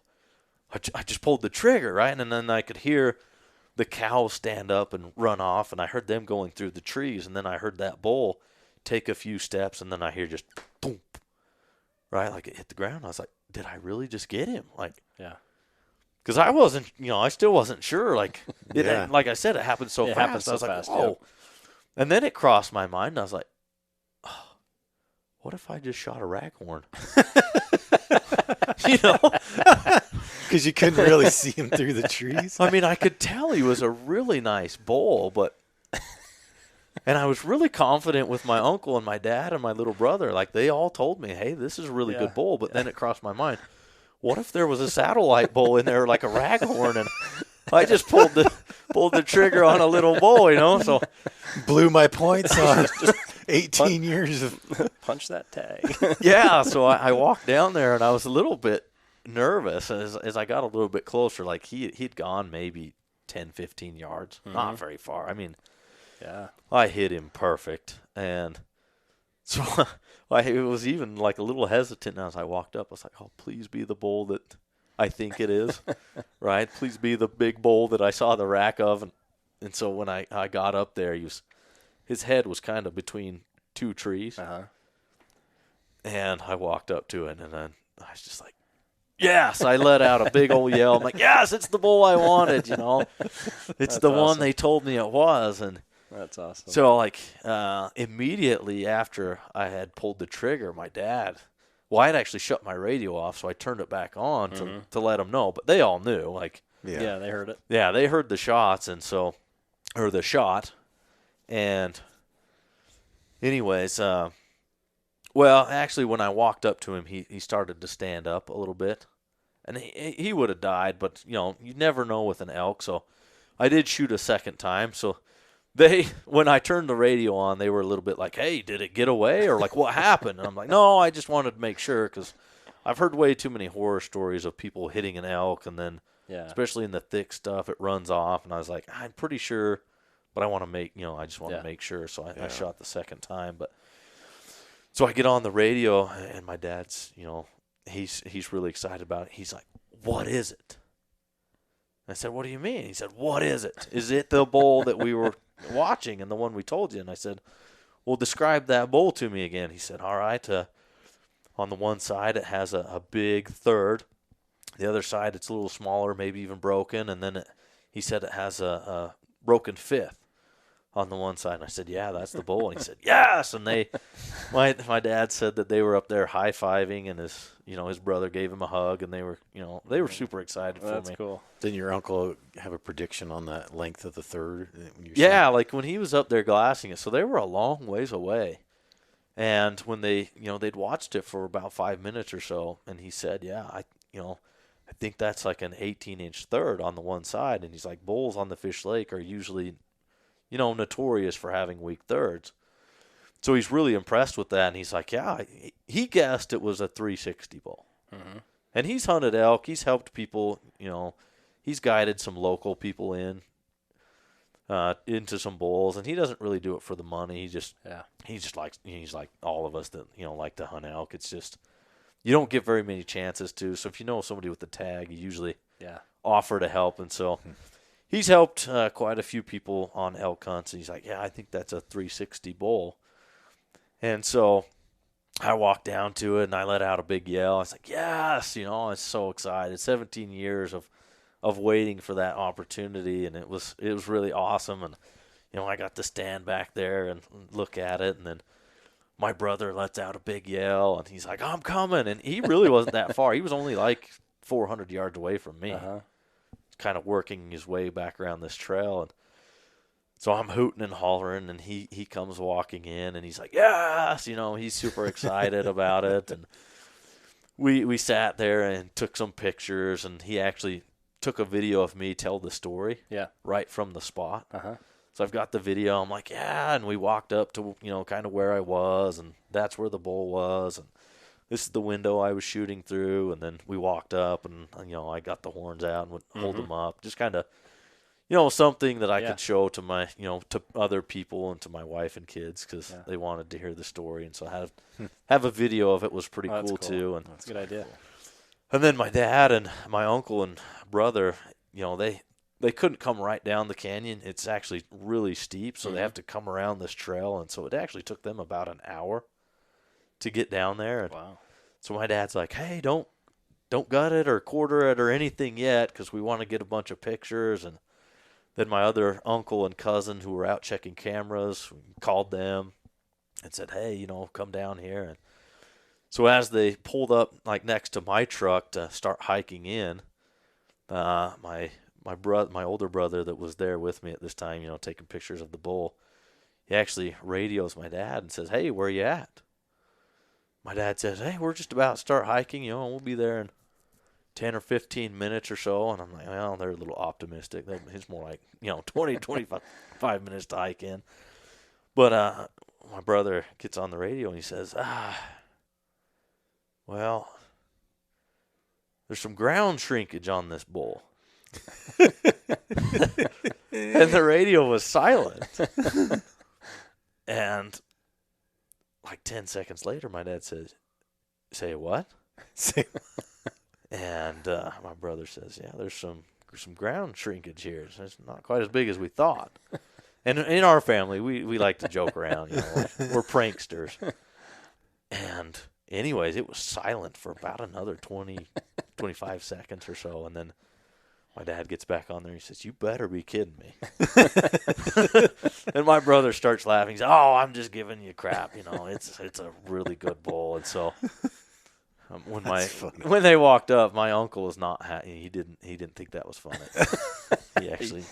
I just pulled the trigger, right? And then I could hear the cows stand up and run off, and I heard them going through the trees, and then I heard that bull take a few steps, and then I hear just boom, right? Like it hit the ground. I was like, did I really just get him? Like, because I wasn't, I still wasn't sure. Like, like I said, it happened so fast. I was like, oh. And then it crossed my mind, and I was like, oh, what if I just shot a raghorn? Because you couldn't really see him through the trees. I mean, I could tell he was a really nice bull, and I was really confident with my uncle and my dad and my little brother. Like, they all told me, hey, this is a really good bull. But then it crossed my mind, what if there was a satellite bull in there like a raghorn, and I just pulled the trigger on a little bull, so blew my points on 18 years of punch that tag. Yeah, so I walked down there, and I was a little bit nervous as I got a little bit closer. Like, he'd gone maybe 10, 15 yards, not very far. I mean, I hit him perfect, and so it was even like a little hesitant as I walked up. I was like, oh, please be the bull that I think it is, right? Please be the big bull that I saw the rack of. And so when I got up there, his head was kind of between two trees. And I walked up to it, and then I was just like, yes! I let out a big old yell. I'm like, yes, it's the bull I wanted, It's the one they told me it was. And that's awesome. So, like, immediately after I had pulled the trigger, my dad, I had actually shut my radio off, so I turned it back on to let them know. But they all knew, like, yeah, they heard it. Yeah, they heard the shots, or the shot. And anyways, actually, when I walked up to him, he started to stand up a little bit. And he would have died, but, you never know with an elk. So I did shoot a second time. So when I turned the radio on, they were a little bit like, hey, did it get away? Or like, what happened? And I'm like, no, I just wanted to make sure, because I've heard way too many horror stories of people hitting an elk, and then, especially in the thick stuff, it runs off. And I was like, I'm pretty sure, but I want to I just want to make sure. So I shot the second time. But so I get on the radio, and my dad's, he's really excited about it. He's like, what is it? I said, what do you mean? He said, what is it? Is it the bull that we were watching and the one we told you? And I said, well, describe that bull to me again. He said, all right, on the one side it has a big third. The other side it's a little smaller, maybe even broken. And then he said it has a broken fifth on the one side. And I said, yeah, that's the bull. And he said, yes. And my dad said that they were up there high-fiving, and his brother gave him a hug, and they were super excited for me. That's cool. Didn't your uncle have a prediction on that length of the third? Like when he was up there glassing it, so they were a long ways away. And when they'd watched it for about 5 minutes or so, and he said, I think that's like an 18-inch third on the one side. And he's like, bulls on the Fish Lake are usually, notorious for having weak thirds. So he's really impressed with that, and he's like, he guessed it was a 360 bull. And he's hunted elk. He's helped people, he's guided some local people into some bulls, and he doesn't really do it for the money. He's like all of us that, like to hunt elk. It's just, you don't get very many chances to. So if you know somebody with the tag, you usually offer to help. And so he's helped quite a few people on elk hunts. And he's like, yeah, I think that's a 360 bull. And so I walked down to it and I let out a big yell. I was like, yes, I was so excited. 17 years of waiting for that opportunity, and it was really awesome. And I got to stand back there and look at it, and then my brother lets out a big yell, and he's like, I'm coming. And he really wasn't that far. He was only like 400 yards away from me. Kind of working his way back around this trail. And so I'm hooting and hollering, and he comes walking in, and he's like, yes, he's super excited about it. And we sat there and took some pictures, and he actually took a video of me tell the story right from the spot. So I've got the video. I'm like, yeah, and we walked up to, kind of where I was, and that's where the bull was, and this is the window I was shooting through. And then we walked up, and I got the horns out and would hold them up, just kind of, something that I could show to my, to other people and to my wife and kids, because they wanted to hear the story. And so have a video of it was pretty cool too. And that's a good idea. And then my dad and my uncle and brother, they couldn't come right down the canyon. It's actually really steep, so they have to come around this trail. And so it actually took them about an hour to get down there. And so my dad's like, hey, don't gut it or quarter it or anything yet, because we want to get a bunch of pictures. And then my other uncle and cousin who were out checking cameras, we called them and said, hey, come down here. And so as they pulled up like next to my truck to start hiking in, my older brother that was there with me at this time, taking pictures of the bull, he actually radios my dad and says, hey, where you at? My dad says, hey, we're just about to start hiking, we'll be there in 10 or 15 minutes or so. And I'm like, well, they're a little optimistic. It's more like, 20, 25 minutes to hike in. But my brother gets on the radio and he says, well, there's some ground shrinkage on this bull. And the radio was silent. And like 10 seconds later, my dad says, say what? And my brother says, yeah, there's some ground shrinkage here. It's not quite as big as we thought. And in our family, we like to joke around, we're pranksters. And anyways, it was silent for about another 20, 25 seconds or so. And then my dad gets back on there and he says, you better be kidding me. And my brother starts laughing. He says, oh, I'm just giving you crap. It's a really good bull. And so when they walked up, my uncle was not happy. He didn't think that was funny. He actually,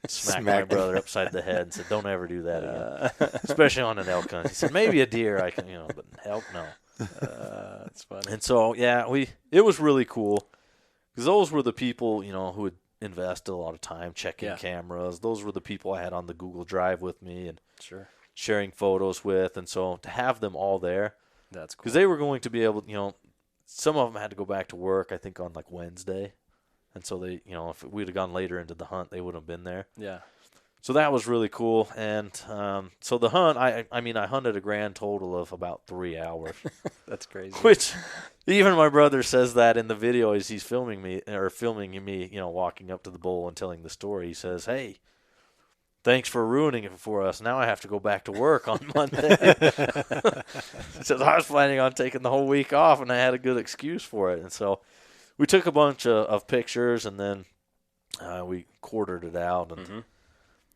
smacked my brother upside the head and said, don't ever do that again, especially on an elk hunt. He said, maybe a deer I can, but elk, no. That's funny. And so, it was really cool, because those were the people, who would invest a lot of time checking cameras. Those were the people I had on the Google Drive with me and sharing photos with. And so to have them all there, that's cool. Because they were going to be able, some of them had to go back to work, I think, on like Wednesday. And so they, if we'd have gone later into the hunt, they wouldn't have been there. Yeah. So that was really cool. And so the hunt, I hunted a grand total of about 3 hours. That's crazy. Which even my brother says that in the video as he's filming me, walking up to the bull and telling the story. He says, hey, thanks for ruining it for us. Now I have to go back to work on Monday. He says, I was planning on taking the whole week off, and I had a good excuse for it. And so we took a bunch of pictures, and then we quartered it out.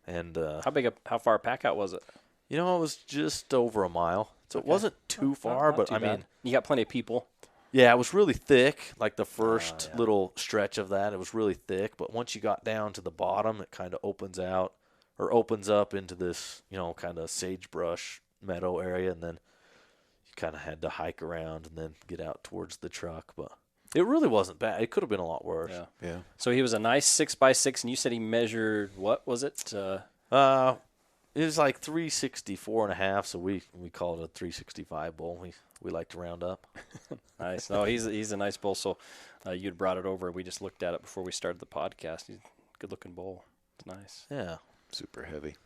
And how far a pack out was it? It was just over a mile. So it wasn't too far, not but too bad. You got plenty of people. Yeah, it was really thick. Like the first little stretch of that, it was really thick. But once you got down to the bottom, it kind of opens up into this, kind of sagebrush meadow area. And then you kind of had to hike around and then get out towards the truck. But it really wasn't bad. It could have been a lot worse. Yeah. So he was a nice 6x6, and you said he measured, what was it? It was like 364.5, so we call it a 365 bull. We like to round up. Nice. No, he's a nice bull. So you'd brought it over. We just looked at it before we started the podcast. He's a good-looking bull. It's nice. Yeah. Super heavy.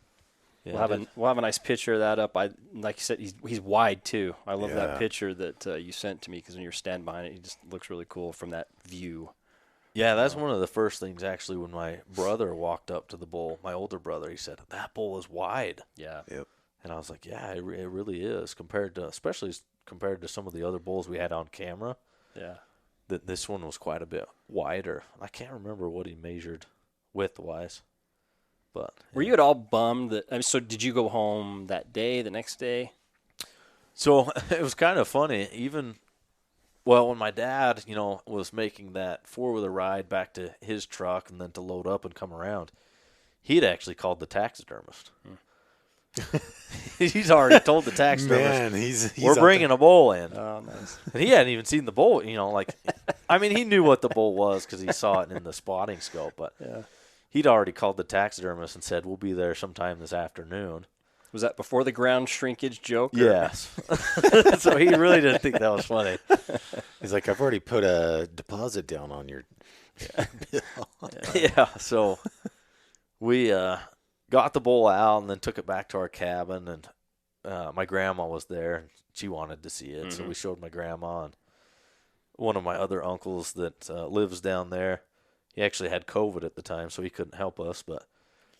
Yeah, We'll have a nice picture of that up. Like you said, he's wide too. I love that Yeah. picture that you sent to me because when you're standing behind it, he just looks really cool from that view. Yeah, that's one of the first things actually when my brother walked up to the bull, my older brother, he said, "That bull is wide." Yeah. Yep. And I was like, "Yeah, it really is especially compared to some of the other bulls we had on camera. Yeah. That this one was quite a bit wider. I can't remember what he measured width-wise. But Were you at all bummed that? I mean, so did you go home that day, the next day? So it was kind of funny. When my dad, was making that 4-wheeler ride back to his truck and then to load up and come around, he'd actually called the taxidermist. He's already told the taxidermist, Man, he's we're out bringing a bull in. Oh, nice. And he hadn't even seen the bull, he knew what the bull was because he saw it in the spotting scope, but Yeah. he'd already called the taxidermist and said, we'll be there sometime this afternoon. Was that before the ground shrinkage joke? or- Yes. So he really didn't think that was funny. He's like, I've already put a deposit down on your bill. Yeah, so we got the bull out and then took it back to our cabin, and my grandma was there, and she wanted to see it, so we showed my grandma, and one of my other uncles that lives down there, he actually had COVID at the time, so he couldn't help us, but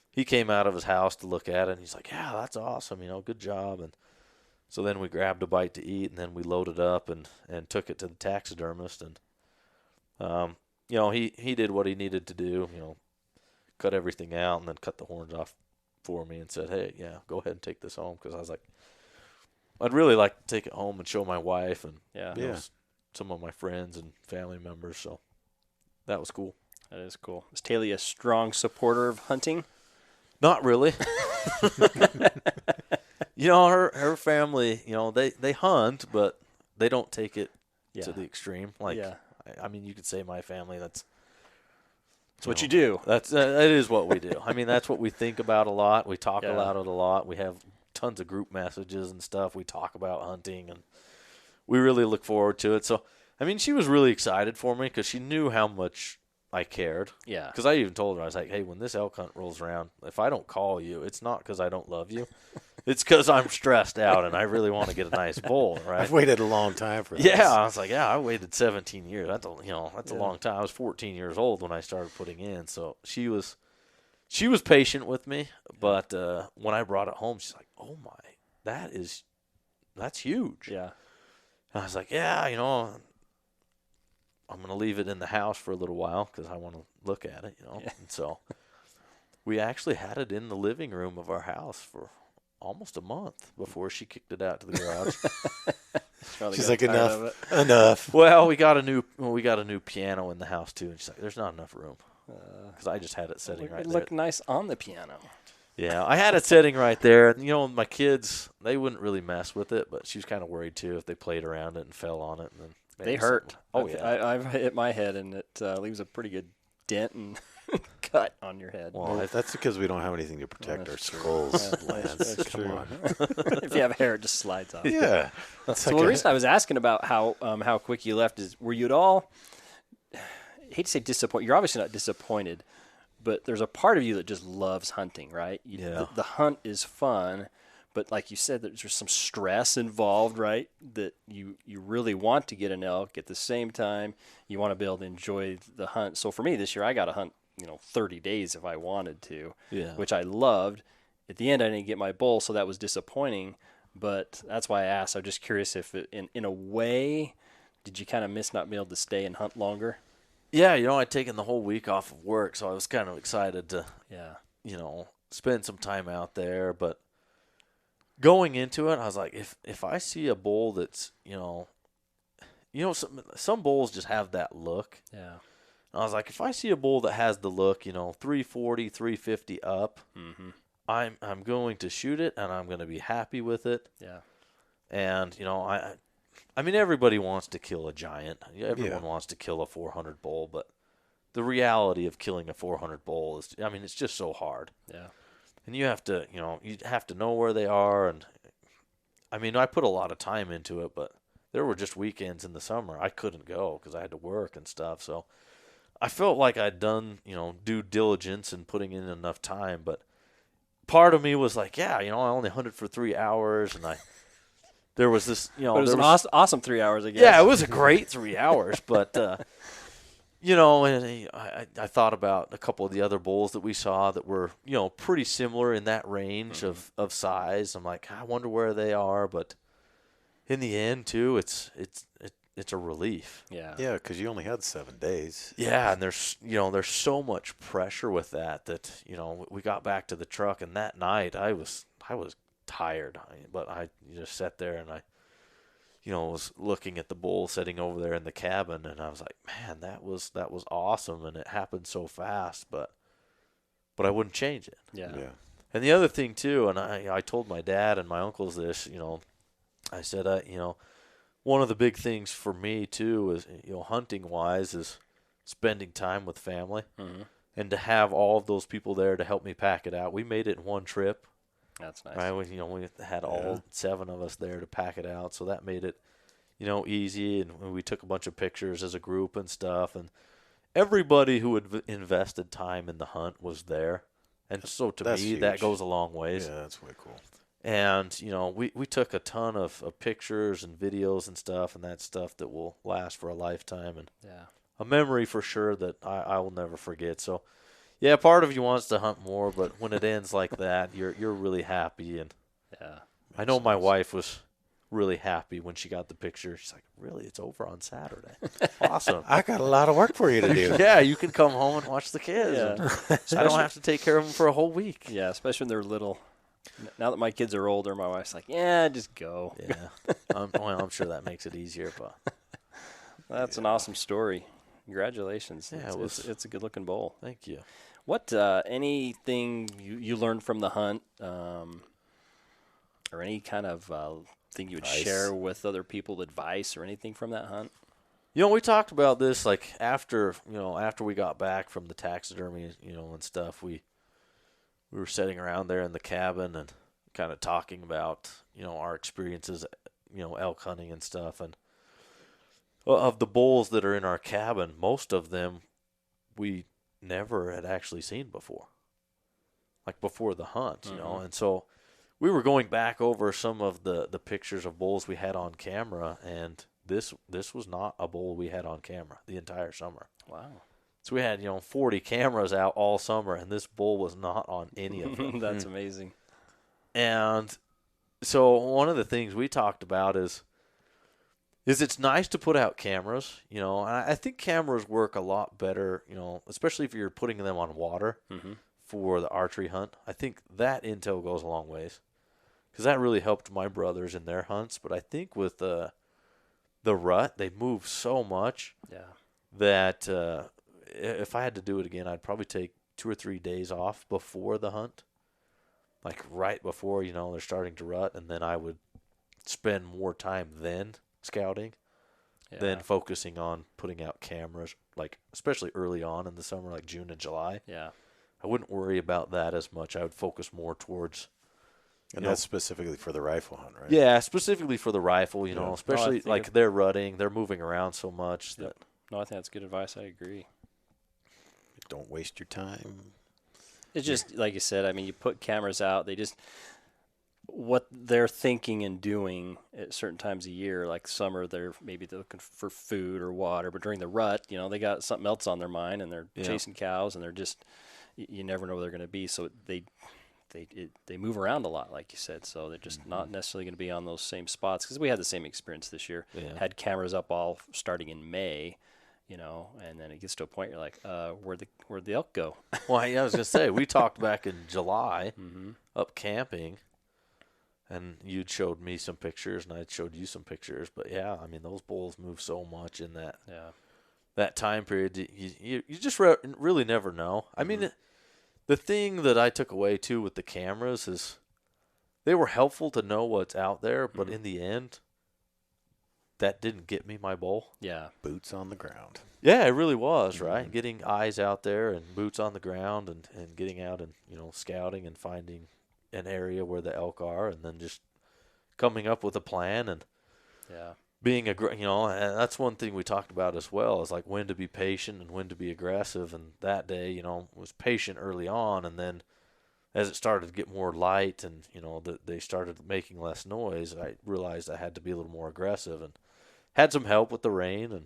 he came out of his house to look at it, and he's like, yeah, that's awesome, good job. And so then we grabbed a bite to eat, and then we loaded up and took it to the taxidermist, and he did what he needed to do, cut everything out and then cut the horns off for me and said, hey, yeah, go ahead and take this home, because I was like, I'd really like to take it home and show my wife and some of my friends and family members, so that was cool. That is cool. Is Taylor a strong supporter of hunting? Not really. Her family, they hunt, but they don't take it to the extreme. Like, you could say my family, that's what you do. That is what we do. That's what we think about a lot. We talk about it a lot. We have tons of group messages and stuff. We talk about hunting, and we really look forward to it. So, she was really excited for me because she knew how much I cared. Yeah. Because I even told her, I was like, hey, when this elk hunt rolls around, if I don't call you, it's not because I don't love you. It's because I'm stressed out and I really want to get a nice bull, right? I've waited a long time for this. Yeah, I was like, I waited 17 years. That's a long time. I was 14 years old when I started putting in. So she was patient with me, but when I brought it home, she's like, oh my, that's huge. Yeah. And I was like, yeah, I'm going to leave it in the house for a little while because I want to look at it, Yeah. And so we actually had it in the living room of our house for almost a month before she kicked it out to the garage. She's like, enough. Well, we got a new piano in the house too, and she's like, there's not enough room because I just had it sitting right It there. looked nice on the piano. Yeah, I had it sitting right there. My kids, they wouldn't really mess with it, but she was kind of worried too if they played around it and fell on it, and then They hurt. Oh yeah. I've hit my head, and it leaves a pretty good dent and cut on your head. Well, that's because we don't have anything to protect our skulls, Lance. That's Come true. on. If you have hair, it just slides off. Yeah. That's So like the reason I was asking about how quick you left is, were you at all, I hate to say disappointed, you're obviously not disappointed, but there's a part of you that just loves hunting, right? The hunt is fun, but like you said, there's some stress involved, right? That you really want to get an elk. At the same time, you want to be able to enjoy the hunt. So for me this year, I got to hunt, 30 days if I wanted to, which I loved. At the end, I didn't get my bull, so that was disappointing. But that's why I asked. I'm just curious if, in a way, did you kind of miss not being able to stay and hunt longer? Yeah, I'd taken the whole week off of work, so I was kind of excited to, spend some time out there. But going into it, I was like, if I see a bull that's, some bulls just have that look. Yeah. I was like, if I see a bull that has the look, 340, 350 up, I'm going to shoot it, and I'm going to be happy with it. Yeah. And, everybody wants to kill a giant. Everyone wants to kill a 400 bull, but the reality of killing a 400 bull is, it's just so hard. Yeah. and you have to know where they are. And I mean, I put a lot of time into it, but there were just weekends in the summer I couldn't go because I had to work and stuff. So I felt like I'd done, due diligence and putting in enough time. But part of me was like, yeah, I only hunted for 3 hours, and there was this, But it was there an was, awesome 3 hours, I guess. yeah, it was a great 3 hours, but and I thought about a couple of the other bulls that we saw that were, pretty similar in that range of size. I'm like, I wonder where they are, but in the end, too, it's a relief. Yeah. Yeah, because you only had 7 days. Yeah, and there's so much pressure with that we got back to the truck, and that night I was tired, but I just sat there and I was looking at the bull sitting over there in the cabin, and I was like, man, that was awesome, and it happened so fast, but I wouldn't change it. Yeah. And the other thing too, and I told my dad and my uncles this, I said, one of the big things for me too is, hunting wise, is spending time with family, and to have all of those people there to help me pack it out. We made it in one trip. That's nice. Right, we had all 7 of us there to pack it out, so that made it, easy. And we took a bunch of pictures as a group and stuff, and everybody who had invested time in the hunt was there, and so to me huge. that goes a long ways. Yeah, that's way cool. And we took a ton of pictures and videos and stuff, and that stuff that will last for a lifetime, and a memory for sure that I will never forget. So. Yeah, part of you wants to hunt more, but when it ends like that, you're really happy. And I know my wife was really happy when she got the picture. She's like, "Really? It's over on Saturday? Awesome! I got a lot of work for you to do." Yeah, you can come home and watch the kids. I don't have to take care of them for a whole week. Yeah, especially when they're little. Now that my kids are older, my wife's like, "Yeah, just go." Yeah, I'm sure that makes it easier, but that's an awesome story. Congratulations! Yeah, it's a good looking bull. Thank you. What anything you learned from the hunt, or any kind of thing you would share with other people, advice or anything from that hunt? We talked about this like after we got back from the taxidermy, and stuff. We were sitting around there in the cabin and kind of talking about our experiences, elk hunting and stuff. And of the bulls that are in our cabin, most of them we never had actually seen before, like before the hunt, and so we were going back over some of the pictures of bulls we had on camera, and this was not a bull we had on camera the entire summer. Wow. So we had 40 cameras out all summer, and this bull was not on any of them. That's amazing. And so one of the things we talked about is it's nice to put out cameras, and I think cameras work a lot better, especially if you're putting them on water for the archery hunt. I think that intel goes a long ways, because that really helped my brothers in their hunts. But I think with the rut, they move so much that if I had to do it again, I'd probably take 2 or 3 days off before the hunt, like right before, they're starting to rut, and then I would spend more time then scouting, then focusing on putting out cameras, like especially early on in the summer, like June and July. Yeah, I wouldn't worry about that as much. I would focus more towards. And that's specifically for the rifle hunt, right? Yeah, specifically for the rifle. Especially like they're rutting, they're moving around so much that. No, I think that's good advice. I agree. Don't waste your time. It's just like you said. I mean, you put cameras out. They just. What they're thinking and doing at certain times of year, like summer, they're looking for food or water, but during the rut, they got something else on their mind, and they're chasing cows, and they're just, you never know where they're going to be. So they move around a lot, like you said. So they're just not necessarily going to be on those same spots, because we had the same experience this year. Yeah. Had cameras up all starting in May, and then it gets to a point you're like, where'd the elk go? Well, I was going to say, we talked back in July up camping. And you'd showed me some pictures, and I'd showed you some pictures. But, yeah, I mean, those bulls move so much in that time period. You just really never know. I mean, the thing that I took away, too, with the cameras is they were helpful to know what's out there. But in the end, that didn't get me my bull. Yeah. Boots on the ground. Yeah, it really was, right? Getting eyes out there and boots on the ground and getting out and, scouting and finding an area where the elk are and then just coming up with a plan and Yeah. being, and that's one thing we talked about as well is like when to be patient and when to be aggressive. And that day, was patient early on. And then as it started to get more light and, they started making less noise, I realized I had to be a little more aggressive and had some help with the rain and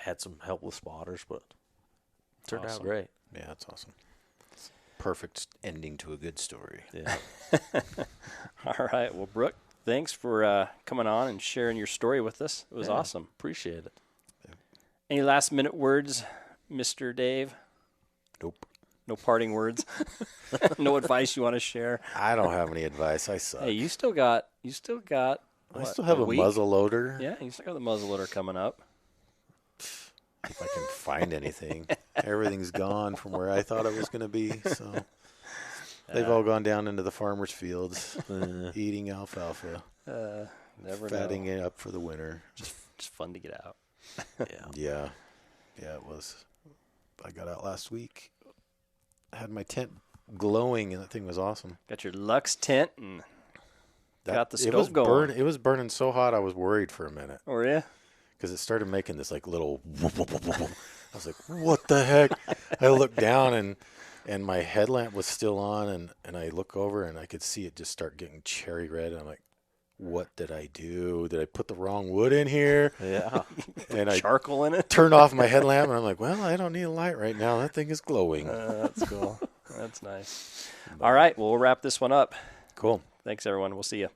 had some help with spotters, but it turned out great. Yeah, that's awesome. Perfect ending to a good story. Yeah. All right. Well, Brook, thanks for coming on and sharing your story with us. It was awesome. Appreciate it. Any last minute words, Mr. Dave? Nope. No parting words? No advice you want to share? I don't have any advice. I suck. Hey, you still got I what, still have a week? muzzle loader. Yeah, you still got the muzzle loader coming up. If I can find anything. Everything's gone from where I thought it was going to be. So they've all gone down into the farmers' fields, eating alfalfa, Never fatting know. it up for the winter. Just fun to get out. Yeah, it was. I got out last week. I had my tent glowing, and that thing was awesome. Got your Lux tent and got the stove going. It was burning so hot, I was worried for a minute. Oh, yeah? Because it started making this like little whoop, whoop, whoop, whoop, whoop. I was like, what the heck? I looked down and my headlamp was still on and I look over and I could see it just start getting cherry red. And I'm like, what did I do? Did I put the wrong wood in here? Yeah. And I Charcoal in it? turned off my headlamp and I'm like, well, I don't need a light right now. That thing is glowing. That's cool. That's nice. All right. Well, we'll wrap this one up. Cool. Thanks, everyone. We'll see you.